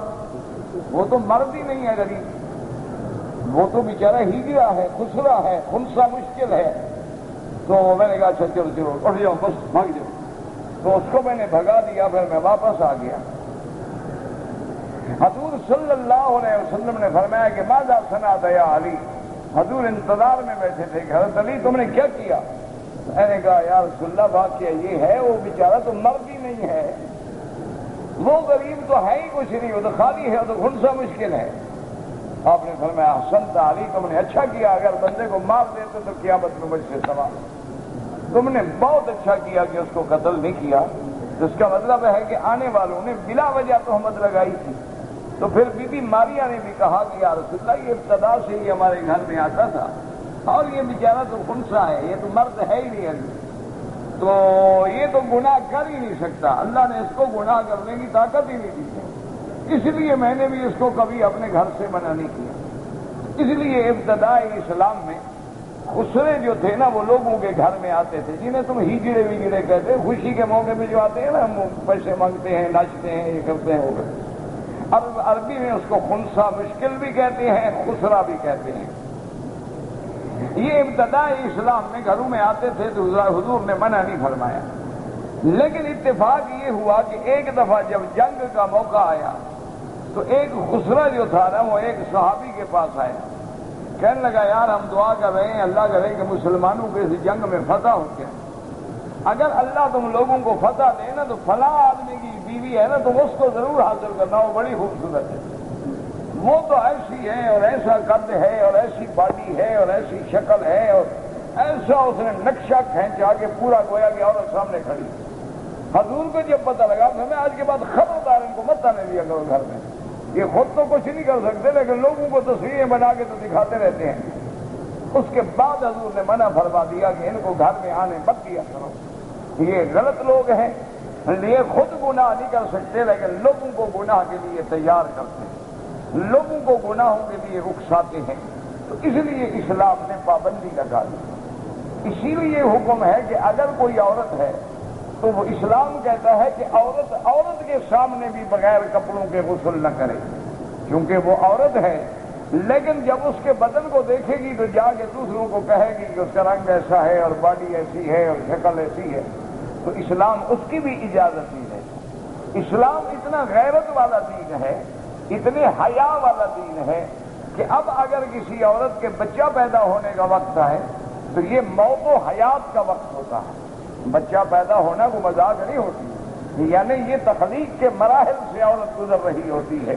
وہ تو مرد ہی نہیں ہے غریب، وہ تو بیچارہ ہی گرا ہے، خسرا ہے، خنسا مشکل ہے۔ تو میں نے کہا اچھا چلو چلو اٹھ جاؤ، بس بھاگ جاؤ۔ تو اس کو میں نے بھگا دیا، پھر میں واپس آ گیا۔ حضور صلی اللہ علیہ وسلم نے فرمایا کہ ماذا صنعت یا علی، حضور انتظار میں بیٹھے تھے کہ حضرت علی تم نے کیا کیا؟ میں نے کہا یا رسول اللہ واقعہ یہ ہے وہ بیچارہ تو مرد ہی نہیں ہے، وہ غریب تو ہے ہی کچھ نہیں، وہ تو خالی ہے، وہ تو خنسا مشکل ہے۔ آپ نے فرمایا احسنت علی، تم نے اچھا کیا، اگر بندے کو مار دیتے تو قیامت میں مجھ سے سوال، تم نے بہت اچھا کیا کہ اس کو قتل نہیں کیا۔ جس کا مطلب ہے کہ آنے والوں نے بلا وجہ تہمت لگائی تھی۔ تو پھر بی بی ماریا نے بھی کہا کہ یا رسول اللہ یہ ابتدا سے ہی ہمارے گھر میں آتا تھا اور یہ بیچارہ تو خنسا ہے، یہ تو مرد ہے ہی نہیں ابھی، تو یہ تو گناہ کر ہی نہیں سکتا، اللہ نے اس کو گناہ کرنے کی طاقت ہی نہیں دی، اس لیے میں نے بھی اس کو کبھی اپنے گھر سے منع نہیں کیا۔ اس لیے ابتدائی اسلام میں خسرے جو تھے نا وہ لوگوں کے گھر میں آتے تھے، جنہیں تم ہیجڑے ویجڑے کہتے ہیں، خوشی کے موقع پہ جو آتے ہیں نا، ہم پیسے مانگتے ہیں، ناچتے ہیں، یہ کرتے ہیں، وہ عربی میں اس کو خنسا مشکل بھی کہتے ہیں، خسرا بھی کہتے ہیں۔ یہ ابتدائی اسلام میں گھروں میں آتے تھے تو حضور نے منع نہیں فرمایا، لیکن اتفاق یہ ہوا کہ ایک دفعہ جب جنگ کا موقع آیا تو ایک خسرا جو تھا نا وہ ایک صحابی کے پاس آیا، کہنے لگا یار ہم دعا کر رہے ہیں اللہ کرے کہ مسلمانوں کے اس جنگ میں فتح ہو جائے، اگر اللہ تم لوگوں کو فتح دے نا تو فلاں آدمی کی بیوی ہے نا تم اس کو ضرور حاصل کرنا، وہ بڑی خوبصورت ہے، وہ تو ایسی ہے اور ایسا قد ہے اور ایسی باڈی ہے اور ایسی شکل ہے اور ایسا اس نے نقشہ کھینچا کہ پورا گویا کہ عورت سامنے کھڑی۔ حضور کو جب پتہ لگا تو میں آج کے بعد خبردار ان کو مت آنے دیا کرو گھر میں، یہ خود تو کچھ نہیں کر سکتے لیکن لوگوں کو تصویریں بنا کے تو دکھاتے رہتے ہیں۔ اس کے بعد حضور نے منع فرما دیا کہ ان کو گھر میں آنے مت دیا کرو، یہ غلط لوگ ہیں، یہ خود گناہ نہیں کر سکتے لیکن لوگوں کو گناہ کے لیے تیار کرتے ہیں، لوگوں کو گناہوں کے لیے اکساتے ہیں، تو اس لیے اسلام نے پابندی لگا دی۔ اسی لیے حکم ہے کہ اگر کوئی عورت ہے تو وہ اسلام کہتا ہے کہ عورت کے سامنے بھی بغیر کپڑوں کے غسل نہ کرے، کیونکہ وہ عورت ہے، لیکن جب اس کے بدن کو دیکھے گی تو جا کے دوسروں کو کہے گی کہ اس کا رنگ ایسا ہے اور باڈی ایسی ہے اور شکل ایسی ہے، تو اسلام اس کی بھی اجازت نہیں ہے۔ اسلام اتنا غیرت والا دین ہے، اتنے حیا والا دین ہے کہ اب اگر کسی عورت کے بچہ پیدا ہونے کا وقت ہے تو یہ موت و حیات کا وقت ہوتا ہے۔ بچہ پیدا ہونا کو مذاق نہیں ہوتی، یعنی یہ تخلیق کے مراحل سے عورت گزر رہی ہوتی ہے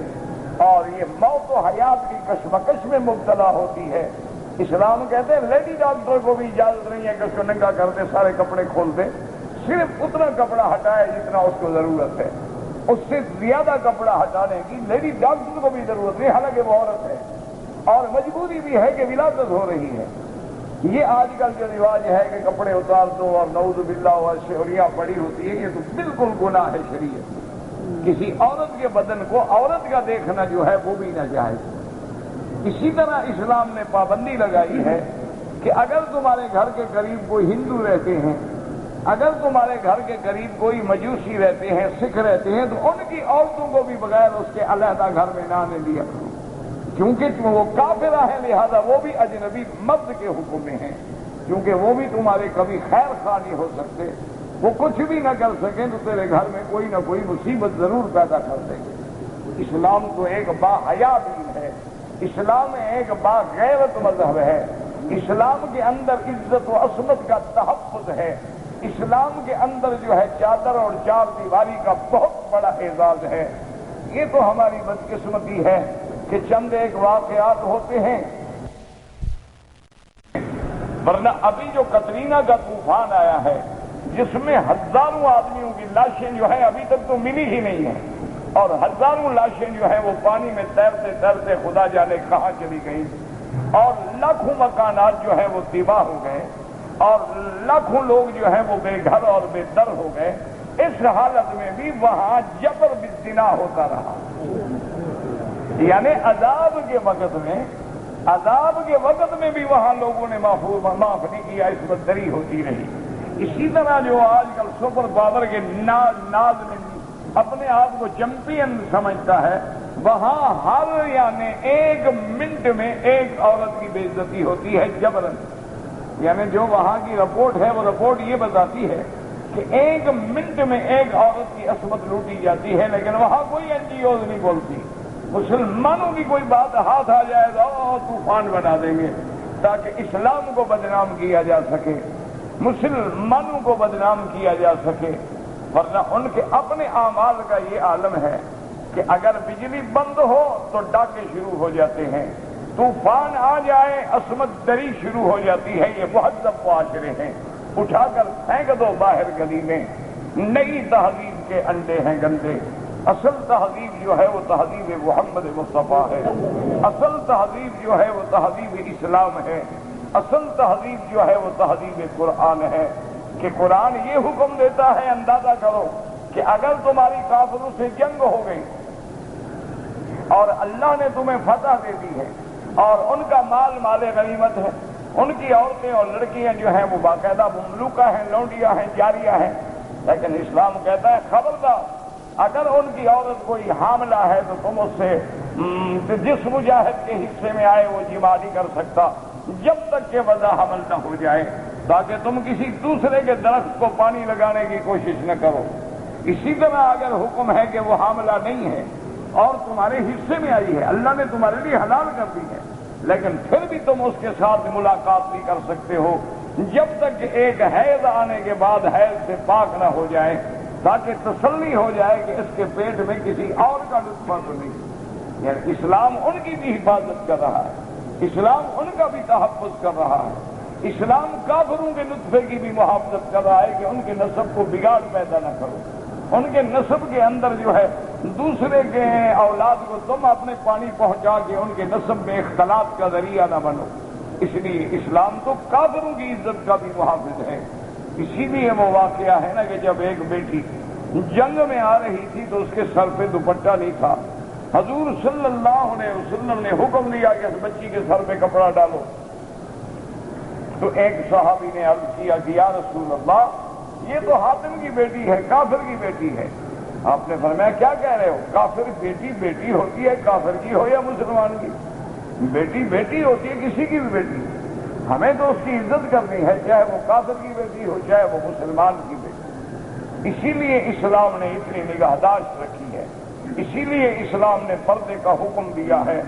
اور یہ موت و حیات کی کشمکش میں مبتلا ہوتی ہے۔ اسلام کہتے ہیں لیڈی ڈاکٹر کو بھی اجازت نہیں ہے کہ اس کو ننگا کر دے، سارے کپڑے کھول دے، صرف اتنا کپڑا ہٹائے جتنا اس کو ضرورت ہے، اس سے زیادہ کپڑا ہٹانے کی لیڈی ڈاکٹر کو بھی ضرورت نہیں، حالانکہ وہ عورت ہے اور مجبوری بھی ہے کہ ولادت ہو رہی ہے۔ یہ آج کل جو رواج ہے کہ کپڑے اتار دو اور نعوذ باللہ اور شوریاں پڑی ہوتی ہے، یہ تو بالکل گناہ ہے شریعت۔ کسی عورت کے بدن کو عورت کا دیکھنا جو ہے وہ بھی ناجائز۔ اسی طرح اسلام نے پابندی لگائی ہے کہ اگر تمہارے گھر کے قریب کوئی ہندو رہتے ہیں، اگر تمہارے گھر کے قریب کوئی مجوسی رہتے ہیں، سکھ رہتے ہیں، تو ان کی عورتوں کو بھی بغیر اس کے علیحدہ گھر میں نہ آنے دیا کرو، کیونکہ وہ کافرہ ہیں، لہذا وہ بھی اجنبی مرد کے حکم میں ہیں، کیونکہ وہ بھی تمہارے کبھی خیر خواہ نہیں ہو سکتے، وہ کچھ بھی نہ کر سکیں تو تیرے گھر میں کوئی نہ کوئی مصیبت ضرور پیدا کر دیں گے۔ اسلام تو ایک با حیا دین ہے، اسلام ایک با غیرت مذہب ہے، اسلام کے اندر عزت و عصمت کا تحفظ ہے، اسلام کے اندر جو ہے چادر اور چار دیواری کا بہت بڑا اعزاز ہے۔ یہ تو ہماری بدقسمتی ہے کہ چند ایک واقعات ہوتے ہیں، ورنہ ابھی جو کترینا کا طوفان آیا ہے جس میں ہزاروں آدمیوں کی لاشیں جو ہیں ابھی تک تو ملی ہی نہیں ہیں، اور ہزاروں لاشیں جو ہیں وہ پانی میں تیرتے تیرتے خدا جانے کہاں چلی گئی، اور لاکھوں مکانات جو ہیں وہ تباہ ہو گئے، اور لاکھوں لوگ جو ہیں وہ بے گھر اور بے در ہو گئے، اس حالت میں بھی وہاں جبر بالزنا ہوتا رہا، یعنی عذاب کے وقت میں بھی وہاں لوگوں نے معاف نہیں کیا، عصمت دری ہوتی رہی۔ اسی طرح جو آج کل سپر پاور کے ناز میں اپنے آپ کو چیمپئن سمجھتا ہے، وہاں ہر یعنی ایک منٹ میں ایک عورت کی بے عزتی ہوتی ہے جبرن، یعنی جو وہاں کی رپورٹ ہے وہ رپورٹ یہ بتاتی ہے کہ ایک منٹ میں ایک عورت کی عصمت لوٹی جاتی ہے، لیکن وہاں کوئی این جی اوز نہیں بولتی۔ مسلمانوں کی کوئی بات ہاتھ آ جائے تو طوفان بنا دیں گے تاکہ اسلام کو بدنام کیا جا سکے، مسلمانوں کو بدنام کیا جا سکے، ورنہ ان کے اپنے اعمال کا یہ عالم ہے کہ اگر بجلی بند ہو تو ڈاکے شروع ہو جاتے ہیں، طوفان آ جائے عصمت دری شروع ہو جاتی ہے۔ یہ مہذب معاشرے ہیں، اٹھا کر پھینک دو باہر گلی میں۔ نئی تہذیب کے انڈے ہیں گندے، اصل تہذیب جو ہے وہ تہذیب محمد مصطفیٰ ہے، اصل تہذیب جو ہے وہ تہذیب اسلام ہے، اصل تہذیب جو ہے وہ تہذیب قرآن ہے، کہ قرآن یہ حکم دیتا ہے، اندازہ کرو کہ اگر تمہاری کافروں سے جنگ ہو گئی اور اللہ نے تمہیں فتح دے دی ہے اور ان کا مال غنیمت ہے، ان کی عورتیں اور لڑکیاں جو ہیں وہ باقاعدہ مملوکہ ہیں، لونڈیاں ہیں، جاریہ ہیں، لیکن اسلام کہتا ہے خبردار اگر ان کی عورت کوئی حاملہ ہے تو تم اس سے جس مجاہد کے حصے میں آئے وہ جمع نہیں کر سکتا جب تک کہ وضع حمل نہ ہو جائے، تاکہ تم کسی دوسرے کے درخت کو پانی لگانے کی کوشش نہ کرو۔ اسی طرح اگر حکم ہے کہ وہ حاملہ نہیں ہے اور تمہارے حصے میں آئی ہے، اللہ نے تمہارے لیے حلال کر دی ہے، لیکن پھر بھی تم اس کے ساتھ ملاقات نہیں کر سکتے ہو جب تک کہ ایک حیض آنے کے بعد حیض سے پاک نہ ہو جائے، تاکہ تسلی ہو جائے کہ اس کے پیٹ میں کسی اور کا نطفہ تو نہیں۔ یعنی اسلام ان کی بھی حفاظت کر رہا ہے، اسلام ان کا بھی تحفظ کر رہا ہے، اسلام کافروں کے نطفے کی بھی محافظت کر رہا ہے کہ ان کے نسب کو بگاڑ پیدا نہ کرو، ان کے نسب کے اندر جو ہے دوسرے کے اولاد کو تم اپنے پانی پہنچا کے ان کے نسب میں اختلاط کا ذریعہ نہ بنو۔ اس لیے اسلام تو کافروں کی عزت کا بھی محافظ ہے۔ اسی لیے وہ واقعہ ہے نا کہ جب ایک بیٹی جنگ میں آ رہی تھی تو اس کے سر پہ دوپٹہ نہیں تھا، حضور صلی اللہ علیہ وسلم نے حکم دیا کہ اس بچی کے سر پہ کپڑا ڈالو، تو ایک صحابی نے عرض کیا کہ یا رسول اللہ یہ تو حاتم کی بیٹی ہے، کافر کی بیٹی ہے۔ آپ نے فرمایا کیا کہہ رہے ہو؟ کافر بیٹی ہوتی ہے، کافر کی ہو یا مسلمان کی، بیٹی ہوتی ہے کسی کی بھی بیٹی، ہمیں تو اس کی عزت کرنی ہے، چاہے وہ کافر کی بیٹی ہو چاہے وہ مسلمان کی بیٹی۔ اسی لیے اسلام نے اتنی نگہداشت رکھی ہے، اسی لیے اسلام نے پردے کا حکم دیا ہے،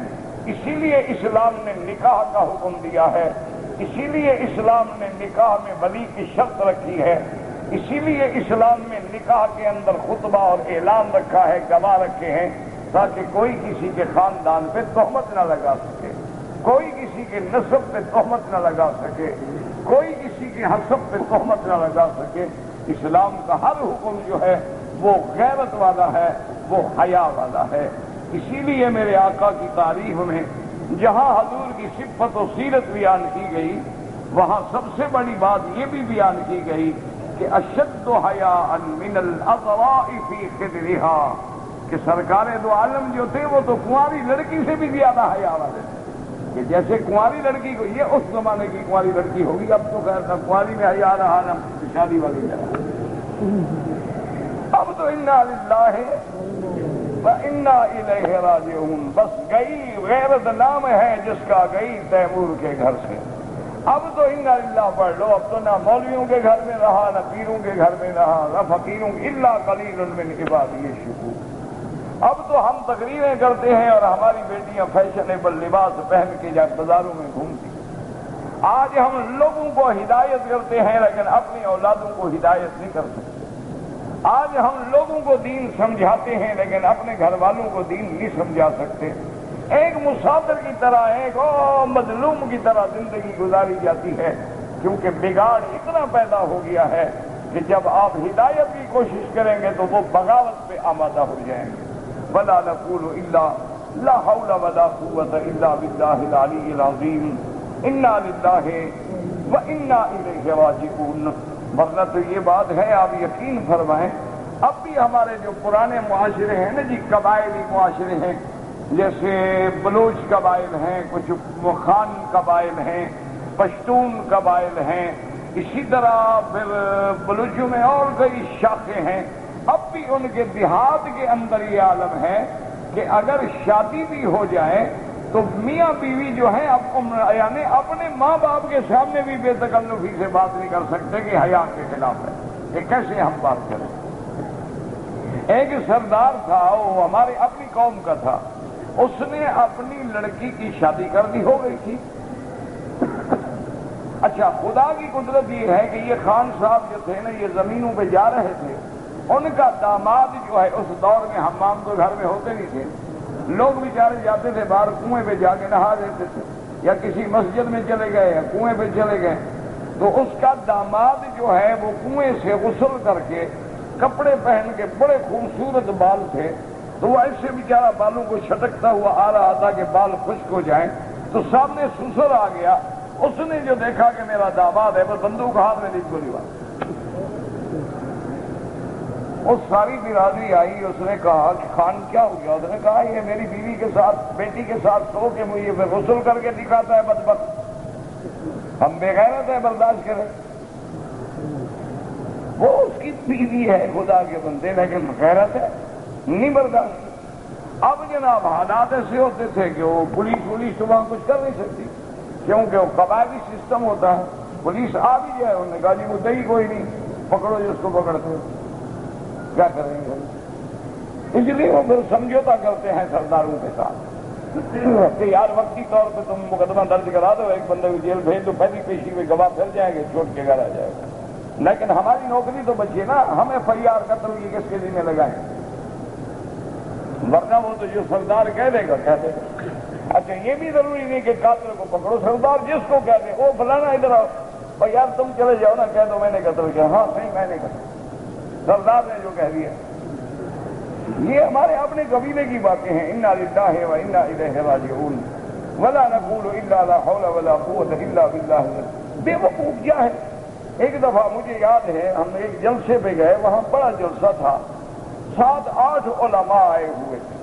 اسی لیے اسلام نے نکاح کا حکم دیا ہے، اسی لیے اسلام نے نکاح میں ولی کی شرط رکھی ہے، اسی لیے اسلام میں نکاح کے اندر خطبہ اور اعلان رکھا ہے، گواہ رکھے ہیں، تاکہ کوئی کسی کے خاندان پہ تہمت نہ لگا سکے، کوئی کسی کے نسب پہ تہمت نہ لگا سکے، کوئی کسی کے حسب پہ تہمت نہ لگا سکے۔ اسلام کا ہر حکم جو ہے وہ غیرت والا ہے، وہ حیا والا ہے۔ اسی لیے میرے آقا کی تعریف میں جہاں حضور کی صفت و سیرت بیان کی گئی، وہاں سب سے بڑی بات یہ بھی بیان کی گئی کہ اشد حیاء من الاضواء فی خدرها، کہ سرکار دو عالم جو تھے وہ تو کنواری لڑکی سے بھی زیادہ حیا والے تھے، کہ جیسے کنواری لڑکی کو، یہ اس زمانے کی کنواری لڑکی ہوگی، اب تو خیر نہ کنواری میں حیا رہا نہ شادی والی طرح، اب تو انا للہ وَإِنَّا إِلَيْهِ رَاجِعُونَ، بس گئی، غیرت نام ہے جس کا گئی تیمور کے گھر سے۔ اب تو انا للہ پڑھ لو، اب تو نہ مولویوں کے گھر میں رہا، نہ پیروں کے گھر میں رہا، نہ فقیروں الا قلیل من عبادی الشکور۔ اب تو ہم تقریریں کرتے ہیں اور ہماری بیٹیاں فیشنیبل لباس پہن کے جا بازاروں میں گھومتی ہیں۔ آج ہم لوگوں کو ہدایت کرتے ہیں لیکن اپنی اولادوں کو ہدایت نہیں کر سکتے۔ آج ہم لوگوں کو دین سمجھاتے ہیں لیکن اپنے گھر والوں کو دین نہیں سمجھا سکتے۔ ایک مسافر کی طرح، ایک مظلوم کی طرح زندگی گزاری جاتی ہے، کیونکہ بگاڑ اتنا پیدا ہو گیا ہے کہ جب آپ ہدایت کی کوشش کریں گے تو وہ بغاوت پہ آمادہ ہو جائیں گے۔ وَلَا نَقُولُ إِلَّا لَا حَوْلَ وَلَا قُوَّةَ إِلَّا بِاللَّهِ الْعَلِيِّ الْعَظِيمِ إِنَّا لِلَّهِ وَإِنَّا إِلَيْهِ رَاجِعُونَ۔ ورنہ تو یہ بات ہے، آپ یقین فرمائیں، اب بھی ہمارے جو پرانے معاشرے ہیں نا جی، قبائلی معاشرے ہیں، جیسے بلوچ قبائل ہیں، کچھ خان قبائل ہیں، پشتون قبائل ہیں، اسی طرح پھر بلوچوں میں اور کئی شاخیں ہیں، اب بھی ان کے دیہات کے اندر یہ عالم ہے کہ اگر شادی بھی ہو جائے تو میاں بیوی جو ہیں یعنی اپنے ماں باپ کے سامنے بھی بے تکلفی سے بات نہیں کر سکتے کہ حیا کے خلاف ہے۔ یہ کیسے ہم بات کریں؟ ایک سردار تھا، وہ ہمارے اپنی قوم کا تھا، اس نے اپنی لڑکی کی شادی کر دی، ہو گئی تھی۔ اچھا، خدا کی قدرت یہ ہے کہ یہ خان صاحب جو تھے نا، یہ زمینوں پہ جا رہے تھے، ان کا داماد جو ہے، اس دور میں حمام تو گھر میں ہوتے نہیں تھے، لوگ بیچارے جاتے تھے باہر کنویں پہ جا کے نہا دیتے تھے، یا کسی مسجد میں چلے گئے یا کنویں پہ چلے گئے، تو اس کا داماد جو ہے وہ کنویں سے غسل کر کے کپڑے پہن کے، بڑے خوبصورت بال تھے، تو وہ ایسے بیچارہ بالوں کو چھٹکتا ہوا آ رہا تھا کہ بال خشک ہو جائیں، تو سامنے سسر آ گیا، اس نے جو دیکھا کہ میرا داماد ہے، وہ بندوق ہاتھ میں نہیں گولی مار، اس ساری برادری آئی، اس نے کہا کہ خان کیا ہو گیا؟ اس نے کہا یہ میری بیوی کے ساتھ، بیٹی کے ساتھ سو کے مجھے پھر غسل کر کے دکھاتا ہے بدبخت، ہم بے غیرت ہے، برداشت کریں۔ وہ اس کی بیوی ہے، خدا کے بندے، لیکن غیرت ہے، نہیں برداشت۔ اب جناب حالات ایسے ہوتے تھے کہ وہ پولیس تو وہاں کچھ کر نہیں سکتی، کیونکہ وہ قبائلی سسٹم ہوتا ہے، پولیس آ بھی جائے، انہوں نے کہا جی مدعی کوئی نہیں، پکڑو جس کو پکڑتے ہو، کیا کریں گے؟ اس لیے وہ پھر سمجھوتا کرتے ہیں سرداروں کے ساتھ کہ یار وقتی طور پہ تم مقدمہ درج کرا دو، ایک بندے کو جیل بھیج دو، پہلی پیشی میں گواہ پھر جائیں گے، چھوٹ کے گھر آ جائے گا، لیکن ہماری نوکری تو بچے نا، ہم FIR قتل کی کس کے ذمہ لگائیں، ورنہ وہ تو جو سردار کہہ دے گا کہہ دے گا۔ اچھا، یہ بھی ضروری نہیں کہ قاتل کو پکڑو، سردار جس کو کہہ دے، وہ فلانا ادھر آؤ، اور یار تم چلے جاؤ نا، کہہ دو میں نے قتل کیا، ہاں صحیح میں نے قتل، سردار نے جو کہہ دیا۔ یہ ہمارے اپنے قبیلے کی باتیں ہیں۔ انا للہ وانا الیہ راجعون ولا نقول الا لا حول ولا قوت الا باللہ۔ بے وقوف کیا ہے؟ ایک دفعہ مجھے یاد ہے، ہم ایک جلسے پہ گئے، وہاں بڑا جلسہ تھا، 7-8 علماء آئے ہوئے تھے۔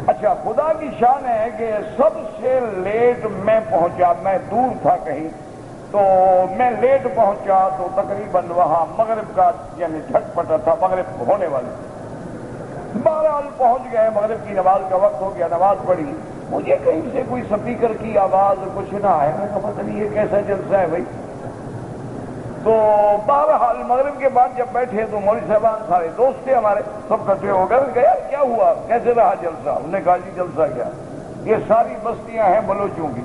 اچھا، خدا کی شان ہے کہ سب سے لیٹ میں پہنچا، میں دور تھا کہیں، تو میں لیٹ پہنچا، تو تقریباً وہاں مغرب کا یعنی جھٹ پٹا تھا، مغرب ہونے والی۔ بہرحال پہنچ گئے، مغرب کی نماز کا وقت ہو گیا، نماز پڑھی، مجھے کہیں سے کوئی سپیکر کی آواز کچھ نہ آئے، میں کہا پتہ نہیں یہ کیسا جلسہ ہے بھائی۔ تو بہرحال مغرب کے بعد جب بیٹھے تو مولوی صاحبان سارے دوست تھے ہمارے، سب کٹھے ہو کر گیا کیا ہوا، کیسے رہا جلسہ؟ انہوں نے کہا جی جلسہ کیا، یہ ساری بستیاں ہیں بلوچوں کی،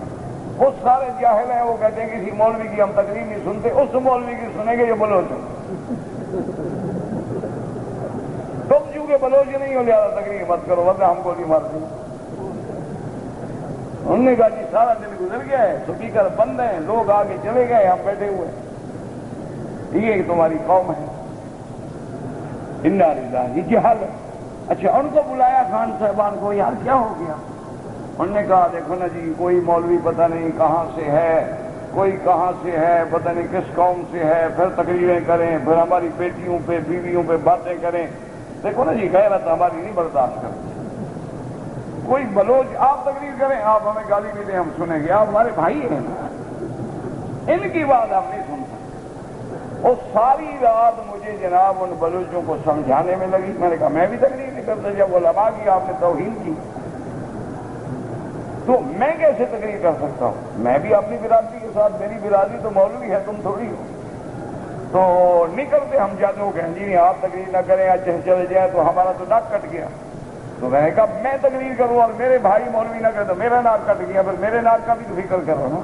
وہ سارے جاہل ہیں، وہ کہتے ہیں کسی مولوی کی ہم تقریر نہیں سنتے، اس مولوی کی سنیں گے جو بلوچ ہیں، تم چونکہ بلوچ نہیں ہو لہٰذا تقریر مت کرو ورنہ ہم گولی مار دیں۔ انہوں نے کہا جی سارا دن گزر گیا ہے، سپیکر بند ہیں، لوگ آگے چلے گئے، ہم بیٹھے ہوئے، یہ تمہاری قوم ہے۔ انا للہ، یہ جہالت۔ اچھا، ان کو بلایا خان صاحبان کو، یار کیا ہو گیا؟ انہوں نے کہا دیکھو نا جی، کوئی مولوی پتہ نہیں کہاں سے ہے، کوئی کہاں سے ہے، پتہ نہیں کس قوم سے ہے، پھر تقریریں کریں، پھر ہماری بیٹیوں پہ بیویوں پہ باتیں کریں، دیکھو نا جی غیرت ہماری نہیں برداشت کرتی۔ کوئی بلوچ آپ تقریر کریں، آپ ہمیں گالی بھی دیں ہم سنیں گے، آپ ہمارے بھائی ہیں نا، ان کی بات ہم نہیں سن سکتے۔ اور ساری رات مجھے جناب ان بلوچوں کو سمجھانے میں لگی، میں نے کہا میں بھی تقریر نہیں کرتا، جب علماء کی آپ نے توہین کی تو میں کیسے تقریر کر سکتا ہوں؟ میں بھی اپنی برادری کے ساتھ، میری برادری تو مولوی ہے، تم تھوڑی ہو۔ تو نکلتے ہم جاتے ہو کہ جی آپ تقریر نہ کریں، اچھے چلے جائیں تو ہمارا تو ناک کٹ گیا۔ تو میں نے کہا میں تقریر کروں اور میرے بھائی مولوی نہ کرے تو میرا ناک کٹ گیا، پھر میرے ناک کا بھی تو فکر کرو نا۔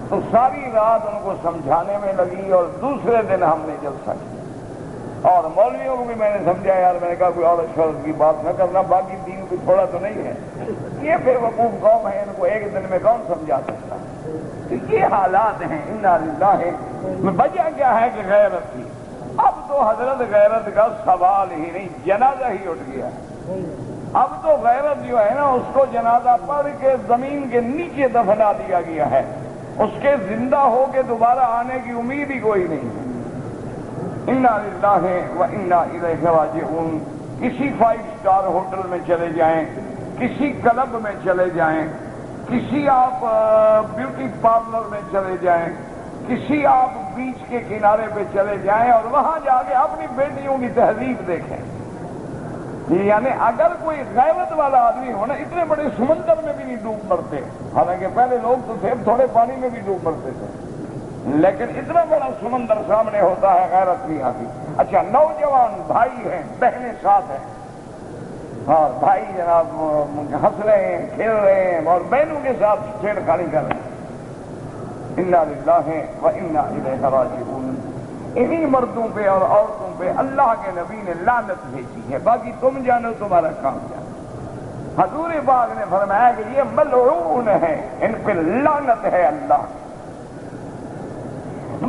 تو ساری رات ان کو سمجھانے میں لگی اور دوسرے دن ہم نے جلسہ کیا اور مولویوں کو بھی میں نے سمجھا، یار میں نے کہا کوئی عورت شورت کی بات نہ کرنا، باقی دین کو تھوڑا تو نہیں ہے، یہ بے وقوف قوم ہے، ان کو ایک دن میں کون سمجھا سکتا؟ تو یہ حالات ہیں، انا للہ۔ وجہ کیا ہے کہ غیرت تھی، اب تو حضرت غیرت کا سوال ہی نہیں، جنازہ ہی اٹھ گیا۔ اب تو غیرت جو ہے نا اس کو جنازہ پڑھ کے زمین کے نیچے دفنا دیا گیا ہے، اس کے زندہ ہو کے دوبارہ آنے کی امید ہی کوئی نہیں ہے۔ انا للہ و انا الیہ راجعون۔ کسی 5 اسٹار ہوٹل میں چلے جائیں، کسی کلب میں چلے جائیں، کسی آپ بیوٹی پارلر میں چلے جائیں، کسی آپ بیچ کے کنارے پہ چلے جائیں اور وہاں جا کے اپنی بیٹیوں کی تہذیب دیکھیں۔ یعنی اگر کوئی غیرت والا آدمی ہو نا، اتنے بڑے سمندر میں بھی نہیں ڈوب مرتے، حالانکہ پہلے لوگ تو تھے تھوڑے پانی میں بھی ڈوب مرتے تھے، لیکن اتنا بڑا سمندر سامنے ہوتا ہے غیرت نہیں آتی۔ اچھا نوجوان بھائی ہیں، بہنیں ساتھ ہیں، اور بھائی جناب ہنس رہے ہیں، کھیل رہے ہیں اور بہنوں کے ساتھ چھیڑ خانی کر رہے ہیں۔ انا للہ و انا الیہ راجعون۔ انہی مردوں پہ اور عورتوں پہ اللہ کے نبی نے لعنت بھیجی ہے، باقی تم جانو تمہارا کام جانو۔ حضور پاک نے فرمایا کہ یہ ملعون ہے، ان پہ لعنت ہے اللہ۔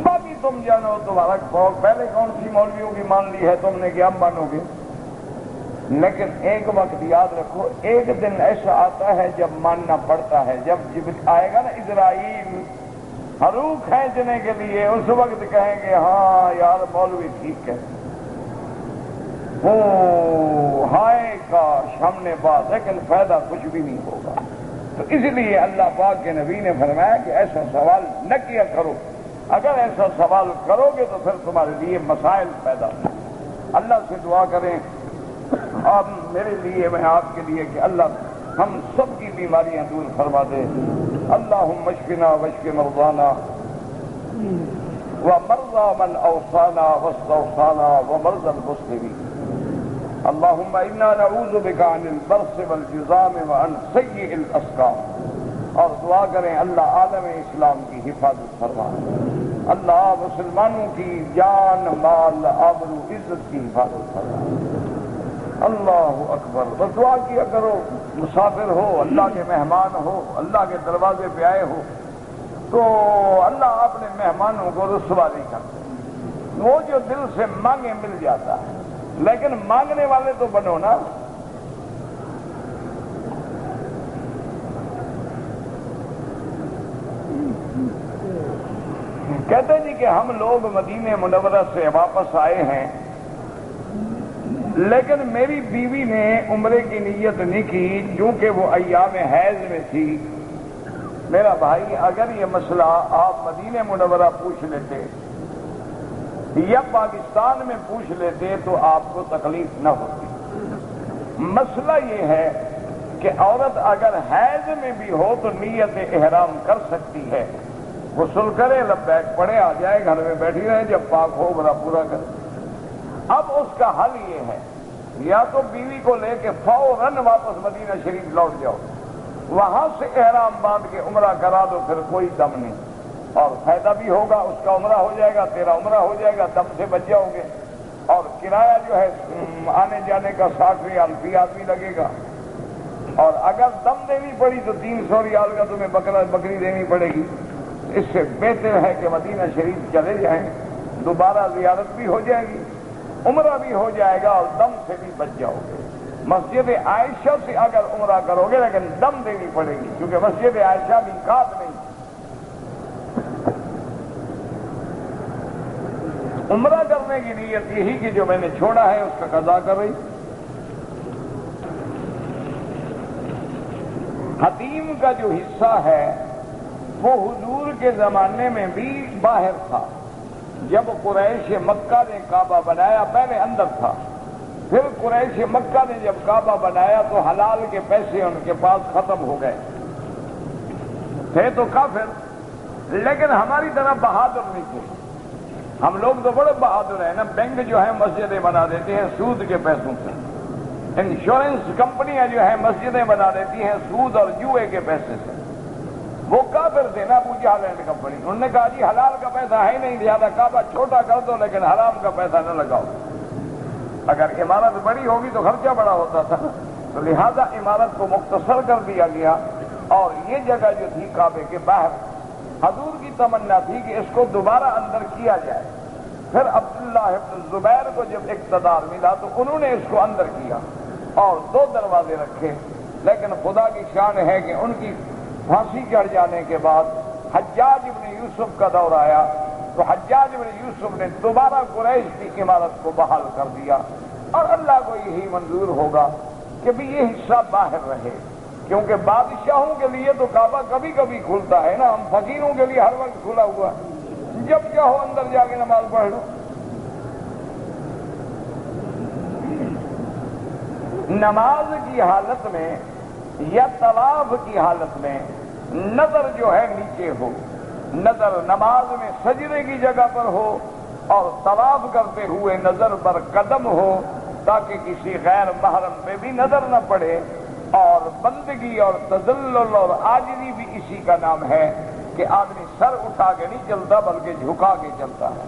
باقی تم جانو تمہارا کام۔ پہلے کون سی مولویوں کی مان لی ہے تم نے کہ اب مانو گے؟ لیکن ایک وقت یاد رکھو، ایک دن ایسا آتا ہے جب ماننا پڑتا ہے، جب جبریل آئے گا نا اسرائیل حروف کھینچنے کے لیے، اس وقت کہیں گے ہاں یار مولوی ٹھیک ہے، ہائے کاش ہم نے بات، لیکن فائدہ کچھ بھی نہیں ہوگا۔ تو اس لیے اللہ پاک کے نبی نے فرمایا کہ ایسا سوال نہ کیا کرو، اگر ایسا سوال کرو گے تو پھر تمہارے لیے مسائل پیدا ہوں۔ اللہ سے دعا کریں آپ میرے لیے، میں آپ کے لیے، کہ اللہ ہم سب کی بیماریاں دور فرما دے۔ اللہم اشفنا واشف مرضانا ومرضى من اوصانا واستوصانا ومرضى المسلمين۔ اللہم انا نعوذ بک عن البرص والجذام وعن سیئ الاسقام۔ اور دعا کریں اللہ عالم اسلام کی حفاظت فرما، اللہ مسلمانوں کی جان مال آبرو عزت کی حفاظت فرما۔ اللہ اکبر۔ بس دعا کیا کرو، مسافر ہو، اللہ کے مہمان ہو، اللہ کے دروازے پہ آئے ہو تو اللہ اپنے مہمانوں کو رسوا نہیں کرتے، وہ جو دل سے مانگے مل جاتا ہے، لیکن مانگنے والے تو بنو نا۔ کہتے جی کہ ہم لوگ مدینہ منورہ سے واپس آئے ہیں، لیکن میری بیوی نے عمرے کی نیت نہیں کی کیونکہ وہ ایام حیض میں تھی۔ میرا بھائی اگر یہ مسئلہ آپ مدینہ منورہ پوچھ لیتے یا پاکستان میں پوچھ لیتے تو آپ کو تکلیف نہ ہوتی۔ مسئلہ یہ ہے کہ عورت اگر حیض میں بھی ہو تو نیت احرام کر سکتی ہے، غسل کرے، لبیک پڑھے، آ جائے، گھر میں بیٹھی رہے، جب پاک ہو برا پورا کرے۔ اب اس کا حل یہ ہے، یا تو بیوی کو لے کے فوراً واپس مدینہ شریف لوٹ جاؤ، وہاں سے احرام باندھ کے عمرہ کرا دو، پھر کوئی دم نہیں، اور فائدہ بھی ہوگا، اس کا عمرہ ہو جائے گا، تیرا عمرہ ہو جائے گا، دم سے بچ جاؤ گے، اور کرایہ جو ہے آنے جانے کا 60 ریال فی آدمی لگے گا، اور اگر دم دینی پڑی تو 300 ریال کا تمہیں بکری دینی پڑے گی۔ اس سے بہتر ہے کہ مدینہ شریف چلے جائیں، دوبارہ زیارت بھی ہو جائے گی، عمرہ بھی ہو جائے گا اور دم سے بھی بچ جاؤ گے۔ مسجد عائشہ سے اگر عمرہ کرو گے لیکن دم دینی پڑے گی، کیونکہ مسجد عائشہ میقات نہیں۔ عمرہ کرنے کی نیت یہی کہ جو میں نے چھوڑا ہے اس کا قضا کر رہی۔ حتیم کا جو حصہ ہے وہ حضور کے زمانے میں بھی باہر تھا. جب قریش مکہ نے کعبہ بنایا پہلے اندر تھا، پھر قریش مکہ نے جب کعبہ بنایا تو حلال کے پیسے ان کے پاس ختم ہو گئے. تھے تو کافر لیکن ہماری طرح بہادر نہیں تھے. ہم لوگ تو بڑے بہادر ہیں نا، بینک جو ہے مسجدیں بنا دیتے ہیں سود کے پیسوں سے، انشورنس کمپنیاں جو ہیں مسجدیں بنا دیتی ہیں سود اور جوئے کے پیسے سے. وہ کافر تھے نا ابو جہل اینڈ کمپنی، انہوں نے کہا جی حلال کا پیسہ ہے نہیں، لہذا کعبہ چھوٹا کر دو لیکن حرام کا پیسہ نہ لگاؤ. اگر عمارت بڑی ہوگی تو خرچہ بڑا ہوتا تھا، تو لہذا عمارت کو مختصر کر دیا گیا. اور یہ جگہ جو تھی کعبے کے باہر، حضور کی تمنا تھی کہ اس کو دوبارہ اندر کیا جائے. پھر عبداللہ ابن زبیر کو جب اقتدار ملا تو انہوں نے اس کو اندر کیا اور 2 دروازے رکھے. لیکن خدا کی شان ہے کہ ان کی پھانسی چڑھ جانے کے بعد حجاج ابن یوسف کا دور آیا تو حجاج ابن یوسف نے دوبارہ قریش کی عمارت کو بحال کر دیا. اور اللہ کو یہی منظور ہوگا کہ بھی یہ حصہ باہر رہے، کیونکہ بادشاہوں کے لیے تو کعبہ کبھی کبھی کھلتا ہے نا، ہم فقیروں کے لیے ہر وقت کھلا ہوا ہے، جب چاہو اندر جا کے نماز پڑھ لو. نماز کی حالت میں یا طواف کی حالت میں نظر جو ہے نیچے ہو، نظر نماز میں سجدے کی جگہ پر ہو اور طواف کرتے ہوئے نظر پر قدم ہو تاکہ کسی غیر محرم پہ بھی نظر نہ پڑے. اور بندگی اور تذلل اور عاجزی بھی اسی کا نام ہے کہ آدمی سر اٹھا کے نہیں چلتا بلکہ جھکا کے چلتا ہے.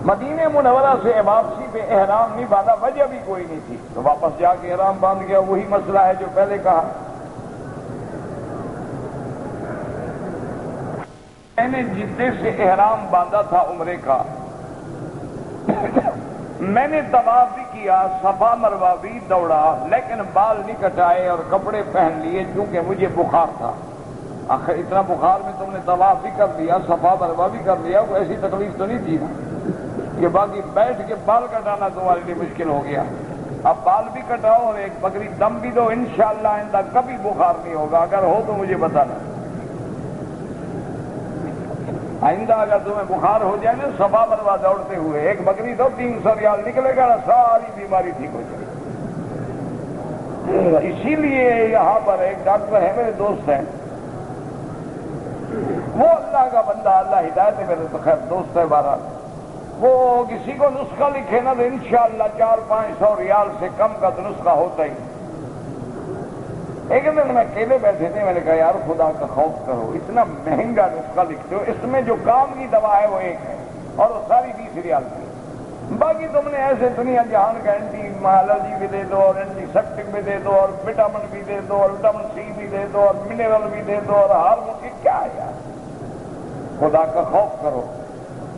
مدینہ منورہ سے واپسی پہ احرام نہیں باندھا، وجہ بھی کوئی نہیں تھی تو واپس جا کے احرام باندھ گیا. وہی مسئلہ ہے جو پہلے کہا. میں نے جدے سے احرام باندھا تھا عمرے کا، میں نے طواف بھی کیا، صفا مروہ بھی دوڑا، لیکن بال نہیں کٹائے اور کپڑے پہن لیے کیونکہ مجھے بخار تھا. آخر اتنا بخار میں تم نے طواف بھی کر لیا، صفا مروہ بھی کر لیا، کوئی ایسی تکلیف تو نہیں تھی نا کہ باقی بیٹھ کے بال کٹانا تمہارے لیے مشکل ہو گیا. اب بال بھی کٹاؤ اور ایک بکری دم بھی دو، انشاءاللہ آئندہ کبھی بخار نہیں ہوگا. اگر ہو تو مجھے بتانا. آئندہ اگر تمہیں بخار ہو جائے نا صفا مروہ دوڑتے ہوئے ایک بکری دو، 300 ریال نکلے گا، ساری بیماری ٹھیک ہو جائے. اسی لیے یہاں پر ایک ڈاکٹر ہے، میرے دوست ہیں، وہ اللہ کا بندہ، اللہ ہدایت ہے، میرے تو خیر دوست ہے. بہرحال وہ کسی کو نسخہ لکھے نا تو انشاءاللہ 400-500 ریال سے کم کا تو نسخہ ہوتا ہی. ایک دن میں اکیلے بیٹھے تھے، میں نے کہا یار خدا کا خوف کرو، اتنا مہنگا نسخہ لکھتے ہو، اس میں جو کام کی دوا ہے وہ ایک ہے اور وہ ساری 20 ریال کی. باقی تم نے ایسے دنیا جہان کا اینٹی الرجی بھی دے دو اور اینٹی سیپٹک بھی دے دو اور وٹامن بھی دے دو اور وٹامن سی بھی دے دو اور منرل بھی دے دو اور ہارمون کی کیا ہے یار. خدا کا خوف کرو،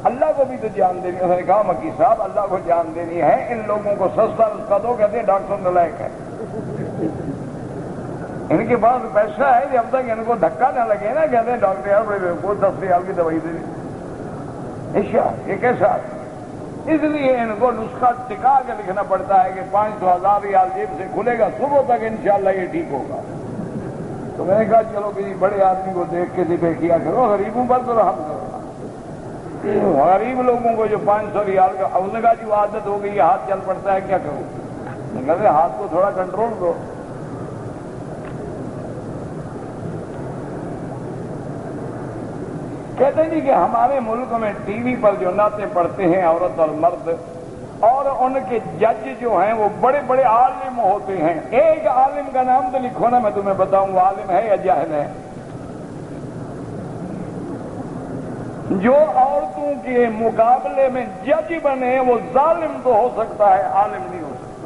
اللہ کو بھی تو جان دینی. اس نے کہا مکی صاحب اللہ کو جان دینی ہے، ان لوگوں کو سستا نسخہ دو، کہتے ہیں ڈاکٹر نالائق ہے. ان کے پاس پیسہ ہے جب تک ان کو دھکا نہ لگے نا، کہتے ہیں ڈاکٹر یار بڑے کو 10 ریال کی دوائی دے دی. یہ کیسا؟ اس لیے ان کو نسخہ ٹکا کے لکھنا پڑتا ہے کہ 500-1000 ریال جیب سے کھلے گا، صبح تک انشاءاللہ یہ ٹھیک ہوگا. تو میں نے کہا چلو کسی بڑے آدمی کو دیکھ کے ذبح کیا کرو، غریبوں پر تو رحم کرو. غریب لوگوں کو جو 500 ریال کا، اس نے کہا جی وہ عادت ہو گئی، ہاتھ چل پڑتا ہے، کیا کروں؟ کہتے ہاتھ کو تھوڑا کنٹرول دو. کہتے جی کہ ہمارے ملک میں ٹی وی پر جو نعتیں پڑھتے ہیں عورت اور مرد، اور ان کے جج جو ہیں وہ بڑے بڑے عالم ہوتے ہیں. ایک عالم کا نام تو لکھو نا، میں تمہیں بتاؤں وہ عالم ہے یا جاہل ہے. جو عورتوں کے مقابلے میں جج بنے وہ ظالم تو ہو سکتا ہے، عالم نہیں ہو سکتا.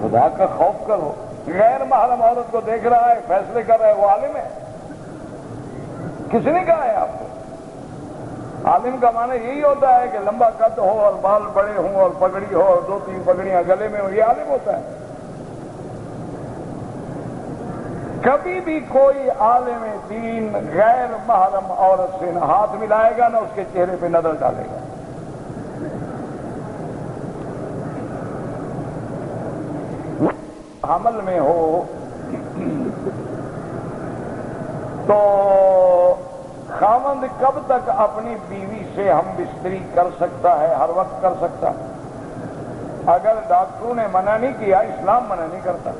خدا کا خوف کرو. غیر محرم عورت کو دیکھ رہا ہے، فیصلے کر رہا ہے، وہ عالم ہے؟ کس نے کہا ہے آپ کو؟ عالم کا معنی یہی ہوتا ہے کہ لمبا قد ہو اور بال بڑے ہوں اور پگڑی ہو اور 2-3 پگڑیاں گلے میں ہو، یہ عالم ہوتا ہے؟ کبھی بھی کوئی عالم دین غیر محرم عورت سے نہ ہاتھ ملائے گا نہ اس کے چہرے پہ نظر ڈالے گا. حمل میں ہو تو خاوند کب تک اپنی بیوی سے ہم بستری کر سکتا ہے؟ ہر وقت کر سکتا ہے۔ اگر ڈاکٹروں نے منع نہیں کیا، اسلام منع نہیں کرتا،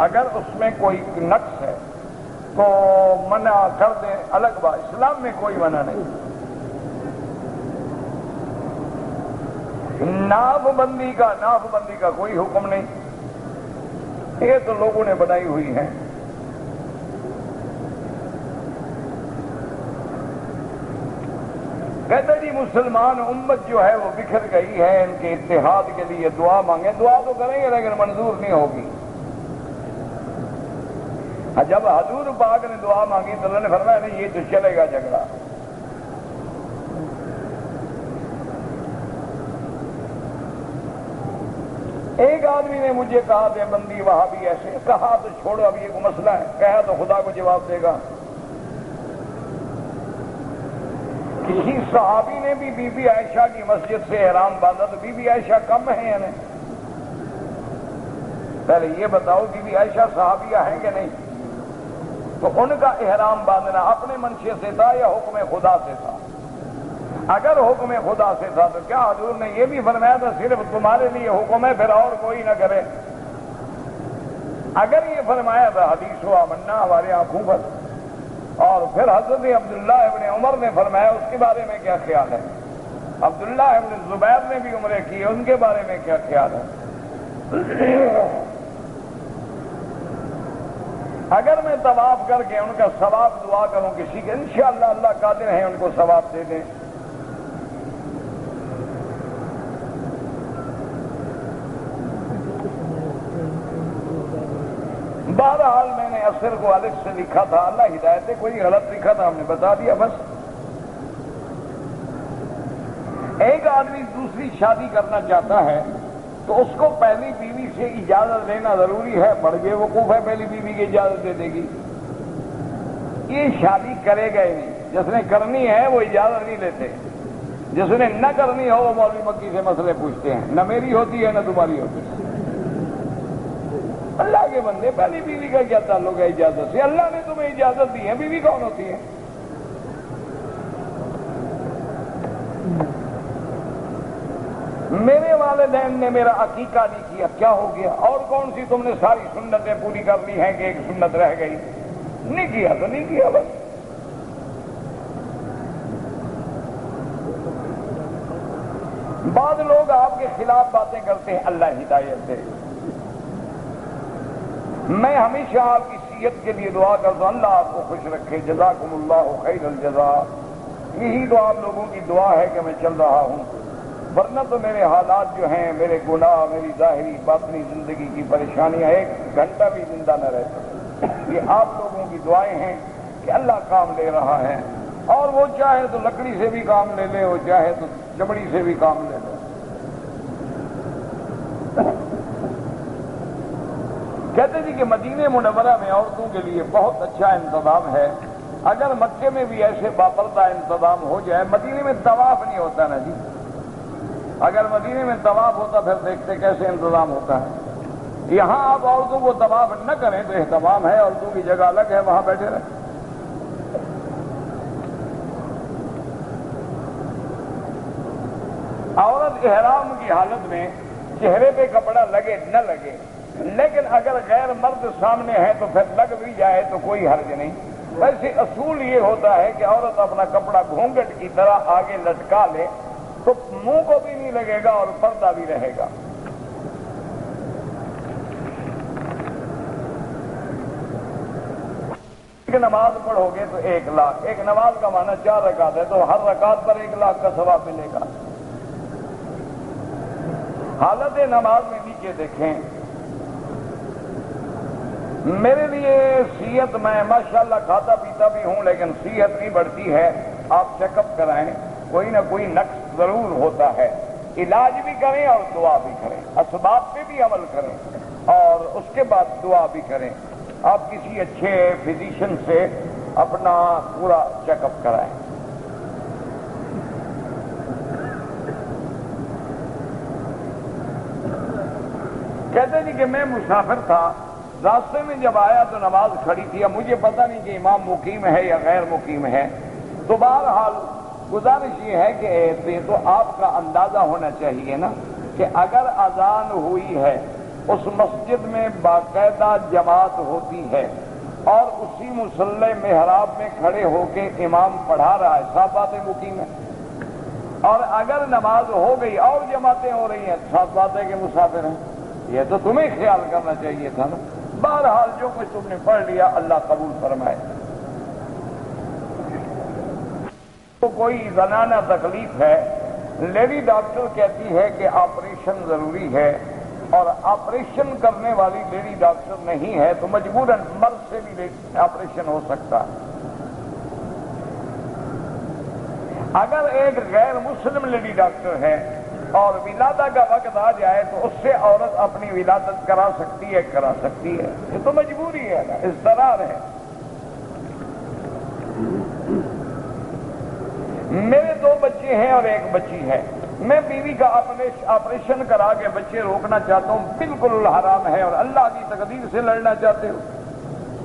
اگر اس میں کوئی نقص ہے تو منع کر دیں، الگ بات، اسلام میں کوئی منع نہیں۔ ناف بندی کا کوئی حکم نہیں، یہ تو لوگوں نے بنائی ہوئی ہے۔ کہتے جی مسلمان امت جو ہے وہ بکھر گئی ہے، ان کے اتحاد کے لیے دعا مانگیں۔ دعا تو کریں گے لیکن منظور نہیں ہوگی۔ جب حضور پاک نے دعا مانگی تو اللہ نے فرمایا نہیں، یہ تو چلے گا جھگڑا۔ ایک آدمی نے مجھے کہا دیوبندی وہاں بھی ایسے کہا، تو چھوڑو اب یہ کوئی مسئلہ ہے، کہا تو خدا کو جواب دے گا۔ کسی صحابی نے بھی بی بی عائشہ کی مسجد سے احرام باندھا، تو بی بی عائشہ کم ہے یا نہیں؟ پہلے یہ بتاؤ بی بی عائشہ صحابیہ ہیں کہ نہیں؟ تو ان کا احرام باندھنا اپنے منشے سے تھا یا حکم خدا سے تھا؟ اگر حکم خدا سے تھا تو کیا حضور نے یہ بھی فرمایا تھا صرف تمہارے لیے حکم ہے پھر اور کوئی نہ کرے؟ اگر یہ فرمایا تھا حدیث و آمنا ہمارے آنکھوں پر، اور پھر حضرت عبداللہ ابن عمر نے فرمایا، اس کے بارے میں کیا خیال ہے؟ عبداللہ ابن زبیر نے بھی عمرے کی، ان کے بارے میں کیا خیال ہے؟ اگر میں طواف کر کے ان کا ثواب دعا کروں کسی کے، انشاءاللہ اللہ قادر ہیں ان کو ثواب دے دیں۔ بہرحال میں نے عصر کو الف سے لکھا تھا، اللہ ہدایت ہے، کوئی غلط لکھا تھا ہم نے بتا دیا بس۔ ایک آدمی دوسری شادی کرنا چاہتا ہے تو اس کو پہلی بیوی سے اجازت لینا ضروری ہے؟ بڑھ بے وقوف ہے پہلی بیوی کی اجازت دے دے گی، یہ شادی کرے گا ہی نہیں۔ جس نے کرنی ہے وہ اجازت نہیں لیتے، جس نے نہ کرنی ہو وہ مولوی مکی سے مسئلے پوچھتے ہیں، نہ میری ہوتی ہے نہ تمہاری ہوتی ہے۔ اللہ کے بندے، پہلی بیوی کا کیا تعلق ہے اجازت سے؟ اللہ نے تمہیں اجازت دی ہے، بیوی کون ہوتی ہے؟ میرے والدین نے میرا عقیقہ نہیں کیا، کیا ہو گیا؟ اور کون سی تم نے ساری سنتیں پوری کر لی ہیں کہ ایک سنت رہ گئی؟ نہیں کیا تو نہیں کیا بس۔ بعض لوگ آپ کے خلاف باتیں کرتے ہیں، اللہ ہدایت دے۔ میں ہمیشہ آپ کی صحت کے لیے دعا کرتا ہوں، اللہ آپ کو خوش رکھے، جزاکم اللہ خیر الجزا۔ یہی تو آپ لوگوں کی دعا ہے کہ میں چل رہا ہوں، ورنہ تو میرے حالات جو ہیں، میرے گناہ، میری ظاہری باطنی زندگی کی پریشانیاں ایک گھنٹہ بھی زندہ نہ رہ سکتے۔ یہ آپ لوگوں کی دعائیں ہیں کہ اللہ کام لے رہا ہے، اور وہ چاہے تو لکڑی سے بھی کام لے لے، وہ چاہے تو چمڑی سے بھی کام لے لے۔ کہتے جی کہ مدینہ منورہ میں عورتوں کے لیے بہت اچھا انتظام ہے، اگر مکے میں بھی ایسے باپردہ انتظام ہو جائے۔ مدینے میں طواف نہیں ہوتا نا جی، اگر مدینے میں طواف ہوتا پھر دیکھتے کیسے انتظام ہوتا ہے۔ یہاں آپ عورتوں کو طواف نہ کریں تو اہتمام ہے، عورتوں کی جگہ الگ ہے، وہاں بیٹھے رہیں۔ عورت احرام کی حالت میں چہرے پہ کپڑا لگے نہ لگے، لیکن اگر غیر مرد سامنے ہے تو پھر لگ بھی جائے تو کوئی حرج نہیں۔ ویسے اصول یہ ہوتا ہے کہ عورت اپنا کپڑا گھونگھٹ کی طرح آگے لٹکا لے تو منہ کو بھی نہیں لگے گا اور پردہ بھی رہے گا۔ ایک نماز پڑھو گے تو 1 لاکھ، ایک نماز کا معنی 4 رکعت ہے، تو ہر رکعت پر 1 لاکھ کا ثواب ملے گا۔ حالت نماز میں نیچے دیکھیں، میرے لیے صحت، میں ماشاءاللہ کھاتا پیتا بھی ہوں لیکن صحت نہیں بڑھتی ہے، آپ چیک اپ کرائیں، کوئی نہ کوئی نقص ضرور ہوتا ہے۔ علاج بھی کریں اور دعا بھی کریں، اسباب پہ بھی عمل کریں اور اس کے بعد دعا بھی کریں۔ آپ کسی اچھے فزیشین سے اپنا پورا چیک اپ کرائیں۔ کہتے جی کہ میں مسافر تھا، راستے میں جب آیا تو نماز کھڑی تھی، اب مجھے پتہ نہیں کہ امام مقیم ہے یا غیر مقیم ہے، تو بہرحال گزارش یہ ہے کہ تو آپ کا اندازہ ہونا چاہیے نا کہ اگر اذان ہوئی ہے، اس مسجد میں باقاعدہ جماعت ہوتی ہے اور اسی مصلی محراب میں کھڑے ہو کے امام پڑھا رہا ہے، صاف بات ہے مقیم ہے، اور اگر نماز ہو گئی اور جماعتیں ہو رہی ہیں، صاف بات ہے کہ مسافر ہیں۔ یہ تو تمہیں خیال کرنا چاہیے تھا نا۔ بہرحال جو کچھ تم نے پڑھ لیا اللہ قبول فرمائے۔ تو کوئی زنانہ تکلیف ہے، لیڈی ڈاکٹر کہتی ہے کہ آپریشن ضروری ہے اور آپریشن کرنے والی لیڈی ڈاکٹر نہیں ہے تو مجبوراً مرد سے بھی آپریشن ہو سکتا ہے۔ اگر ایک غیر مسلم لیڈی ڈاکٹر ہے اور ولادہ کا وقت آ جائے تو اس سے عورت اپنی ولادت کرا سکتی ہے، کرا سکتی ہے، یہ تو مجبوری ہے نا، اضطرار ہے۔ میرے 2 بچے ہیں اور 1 بچی ہے، میں بیوی کا آپریشن کرا کے بچے روکنا چاہتا ہوں، بالکل حرام ہے اور اللہ کی تقدیر سے لڑنا چاہتے ہو۔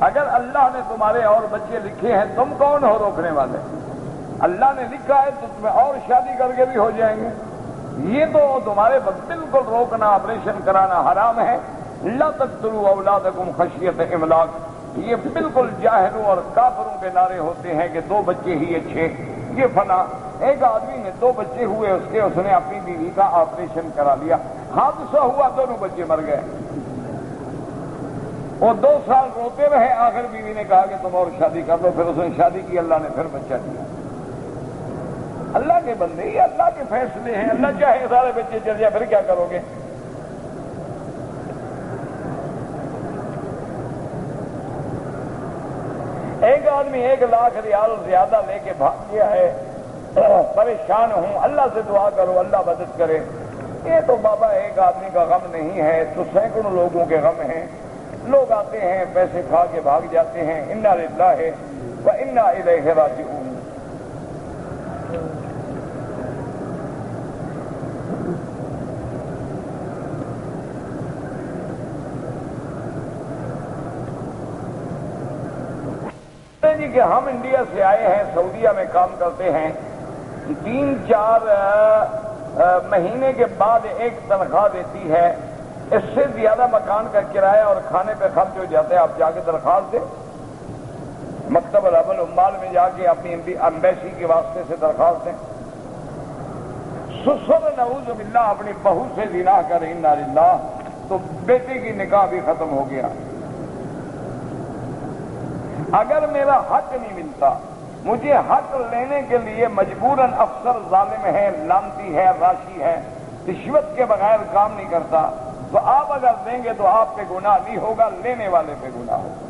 اگر اللہ نے تمہارے اور بچے لکھے ہیں، تم کون ہو روکنے والے؟ اللہ نے لکھا ہے تو تمہیں اور شادی کر کے بھی ہو جائیں گے، یہ تو تمہارے بالکل روکنا، آپریشن کرانا حرام ہے۔ لا تقتلوا اولادکم خشیۃ املاق، یہ بالکل جاہلوں اور کافروں کے نعرے ہوتے ہیں کہ 2 بچے ہی اچھے، یہ فلاں۔ ایک آدمی نے 2 بچے ہوئے اس نے اپنی بیوی کا آپریشن کرا لیا، حادثہ ہوا، دونوں بچے مر گئے۔ وہ 2 سال روتے رہے، آخر بیوی نے کہا کہ تم اور شادی کر لو، پھر اس نے شادی کی، اللہ نے پھر بچہ دیا۔ اللہ کے بندے، یہ اللہ کے فیصلے ہیں، اللہ چاہے سارے بچے چل جائے، پھر کیا کرو گے؟ ایک آدمی 1 لاکھ ریال زیادہ لے کے بھاگ گیا ہے، پریشان ہوں، اللہ سے دعا کرو اللہ مدد کرے۔ یہ تو بابا ایک آدمی کا غم نہیں ہے تو سینکڑوں لوگوں کے غم ہیں۔ لوگ آتے ہیں پیسے کھا کے بھاگ جاتے ہیں، انا للہ و انا الیہ راجعون۔ جی کہ ہم انڈیا سے آئے ہیں، سعودیہ میں کام کرتے ہیں، 3-4 مہینے کے بعد ایک تنخواہ دیتی ہے، اس سے زیادہ مکان کا کرایہ اور کھانے پہ خرچ ہو جاتا ہے۔ آپ جا کے درخواست دیں، مکتب العمل العمال میں جا کے اپنی ایمبیسی کے واسطے سے درخواست دیں۔ سسر نعوذ باللہ اپنی بہو سے زنا کرے، انا للہ، تو بیٹے کی نکاح بھی ختم ہو گیا۔ اگر میرا حق نہیں ملتا، مجھے حق لینے کے لیے مجبوراً افسر ظالم ہے، لانتی ہے، راشی ہے، رشوت کے بغیر کام نہیں کرتا، تو آپ اگر دیں گے تو آپ پہ گناہ نہیں ہوگا، لینے والے پہ گناہ ہوگا۔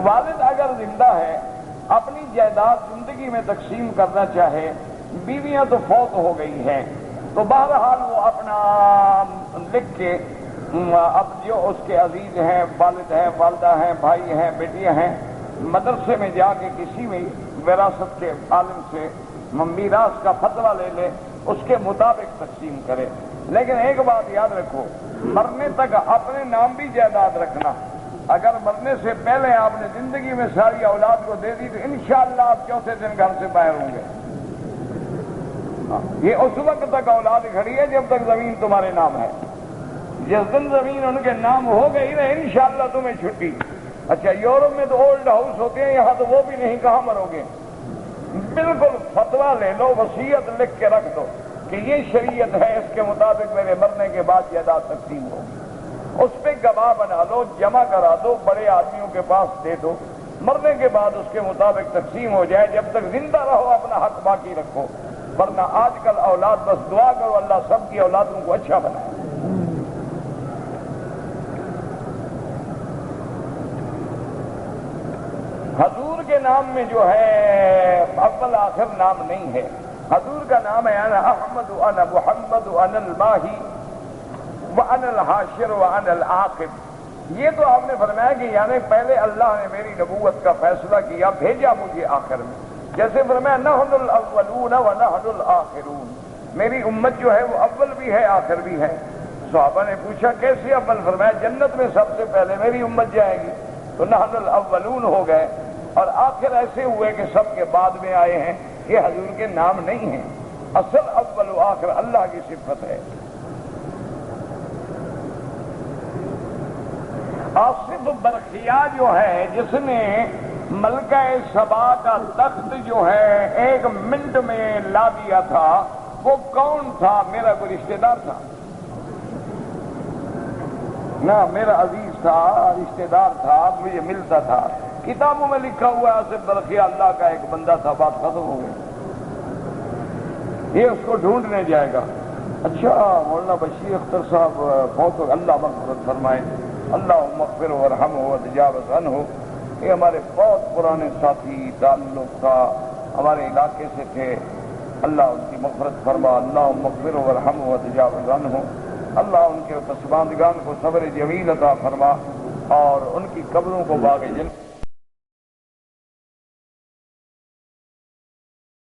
والد اگر زندہ ہے، اپنی جائیداد زندگی میں تقسیم کرنا چاہے، بیویاں تو فوت ہو گئی ہیں، تو بہرحال وہ اپنا لکھ کے اب جو اس کے عزیز ہیں، والد ہیں، والدہ ہیں، بھائی ہیں، بیٹیاں ہیں، مدرسے میں جا کے کسی بھی وراثت کے عالم سے میراث کا فتویٰ لے لے، اس کے مطابق تقسیم کرے۔ لیکن ایک بات یاد رکھو، مرنے تک اپنے نام بھی جائیداد رکھنا۔ اگر مرنے سے پہلے آپ نے زندگی میں ساری اولاد کو دے دی تو انشاءاللہ آپ 4تھے دن گھر سے باہر ہوں گے۔ یہ اس وقت تک اولاد کھڑی ہے جب تک زمین تمہارے نام ہے۔ جس دن زمین ان کے نام ہو گئی نا، انشاءاللہ تمہیں چھٹی۔ اچھا، یورپ میں تو اولڈ ہاؤس ہوتے ہیں، یہاں تو وہ بھی نہیں، کہاں مرو گے؟ بالکل فتویٰ لے لو، وصیت لکھ کے رکھ دو کہ یہ شریعت ہے، اس کے مطابق میرے مرنے کے بعد جائیداد تقسیم ہوگی۔ اس پہ گواہ بنا لو، جمع کرا دو، بڑے آدمیوں کے پاس دے دو، مرنے کے بعد اس کے مطابق تقسیم ہو جائے۔ جب تک زندہ رہو اپنا حق باقی رکھو، ورنہ آج کل اولاد، بس دعا کرو اللہ سب کی اولادوں کو اچھا بنائے۔ حضور کے نام میں جو ہے اول آخر نام نہیں ہے، حضور کا نام ہے انا احمد وانا محمد وانا الماہی وانا الحاشر وانا العاقب۔ یہ تو آپ نے فرمایا کہ یعنی پہلے اللہ نے میری نبوت کا فیصلہ کیا، بھیجا مجھے آخر میں، جیسے فرمایا نحن الاولون ونحن الاخرون، میری امت جو ہے وہ اول بھی ہے آخر بھی ہے۔ صحابہ نے پوچھا کیسے اول؟ فرمایا جنت میں سب سے پہلے میری امت جائے گی، تو نحن الاولون ہو گئے، اور آخر ایسے ہوئے کہ سب کے بعد میں آئے ہیں۔ یہ حضور کے نام نہیں ہیں، اصل اول و آخر اللہ کی صفت ہے۔ آصف برقیہ جو ہے جس نے ملکہ سبا کا تخت جو ہے 1 منٹ میں لا دیا تھا، وہ کون تھا؟ میرا کوئی رشتہ دار تھا؟ نہ، میرا عزیز تھا، رشتہ دار تھا، مجھے ملتا تھا۔ کتابوں میں لکھا ہوا ہے آصف برقیہ اللہ کا ایک بندہ تھا، بات ختم ہو گئی۔ یہ اس کو ڈھونڈنے جائے گا۔ اچھا مولانا بشیر اختر صاحب بہت اللہ مغفرت فرمائے، اللہ مغفر ورحمہ وتجاوز عنہ۔ یہ ہمارے بہت پرانے ساتھی تعلق کا ہمارے علاقے سے تھے، اللہ ان کی مغفرت فرما، اللہ مغفر ورحمہ وتجاوز عنہ۔ اللہ ان کے پسماندگان کو صبر جمیل عطا فرما، اور ان کی قبروں کو باغ جنت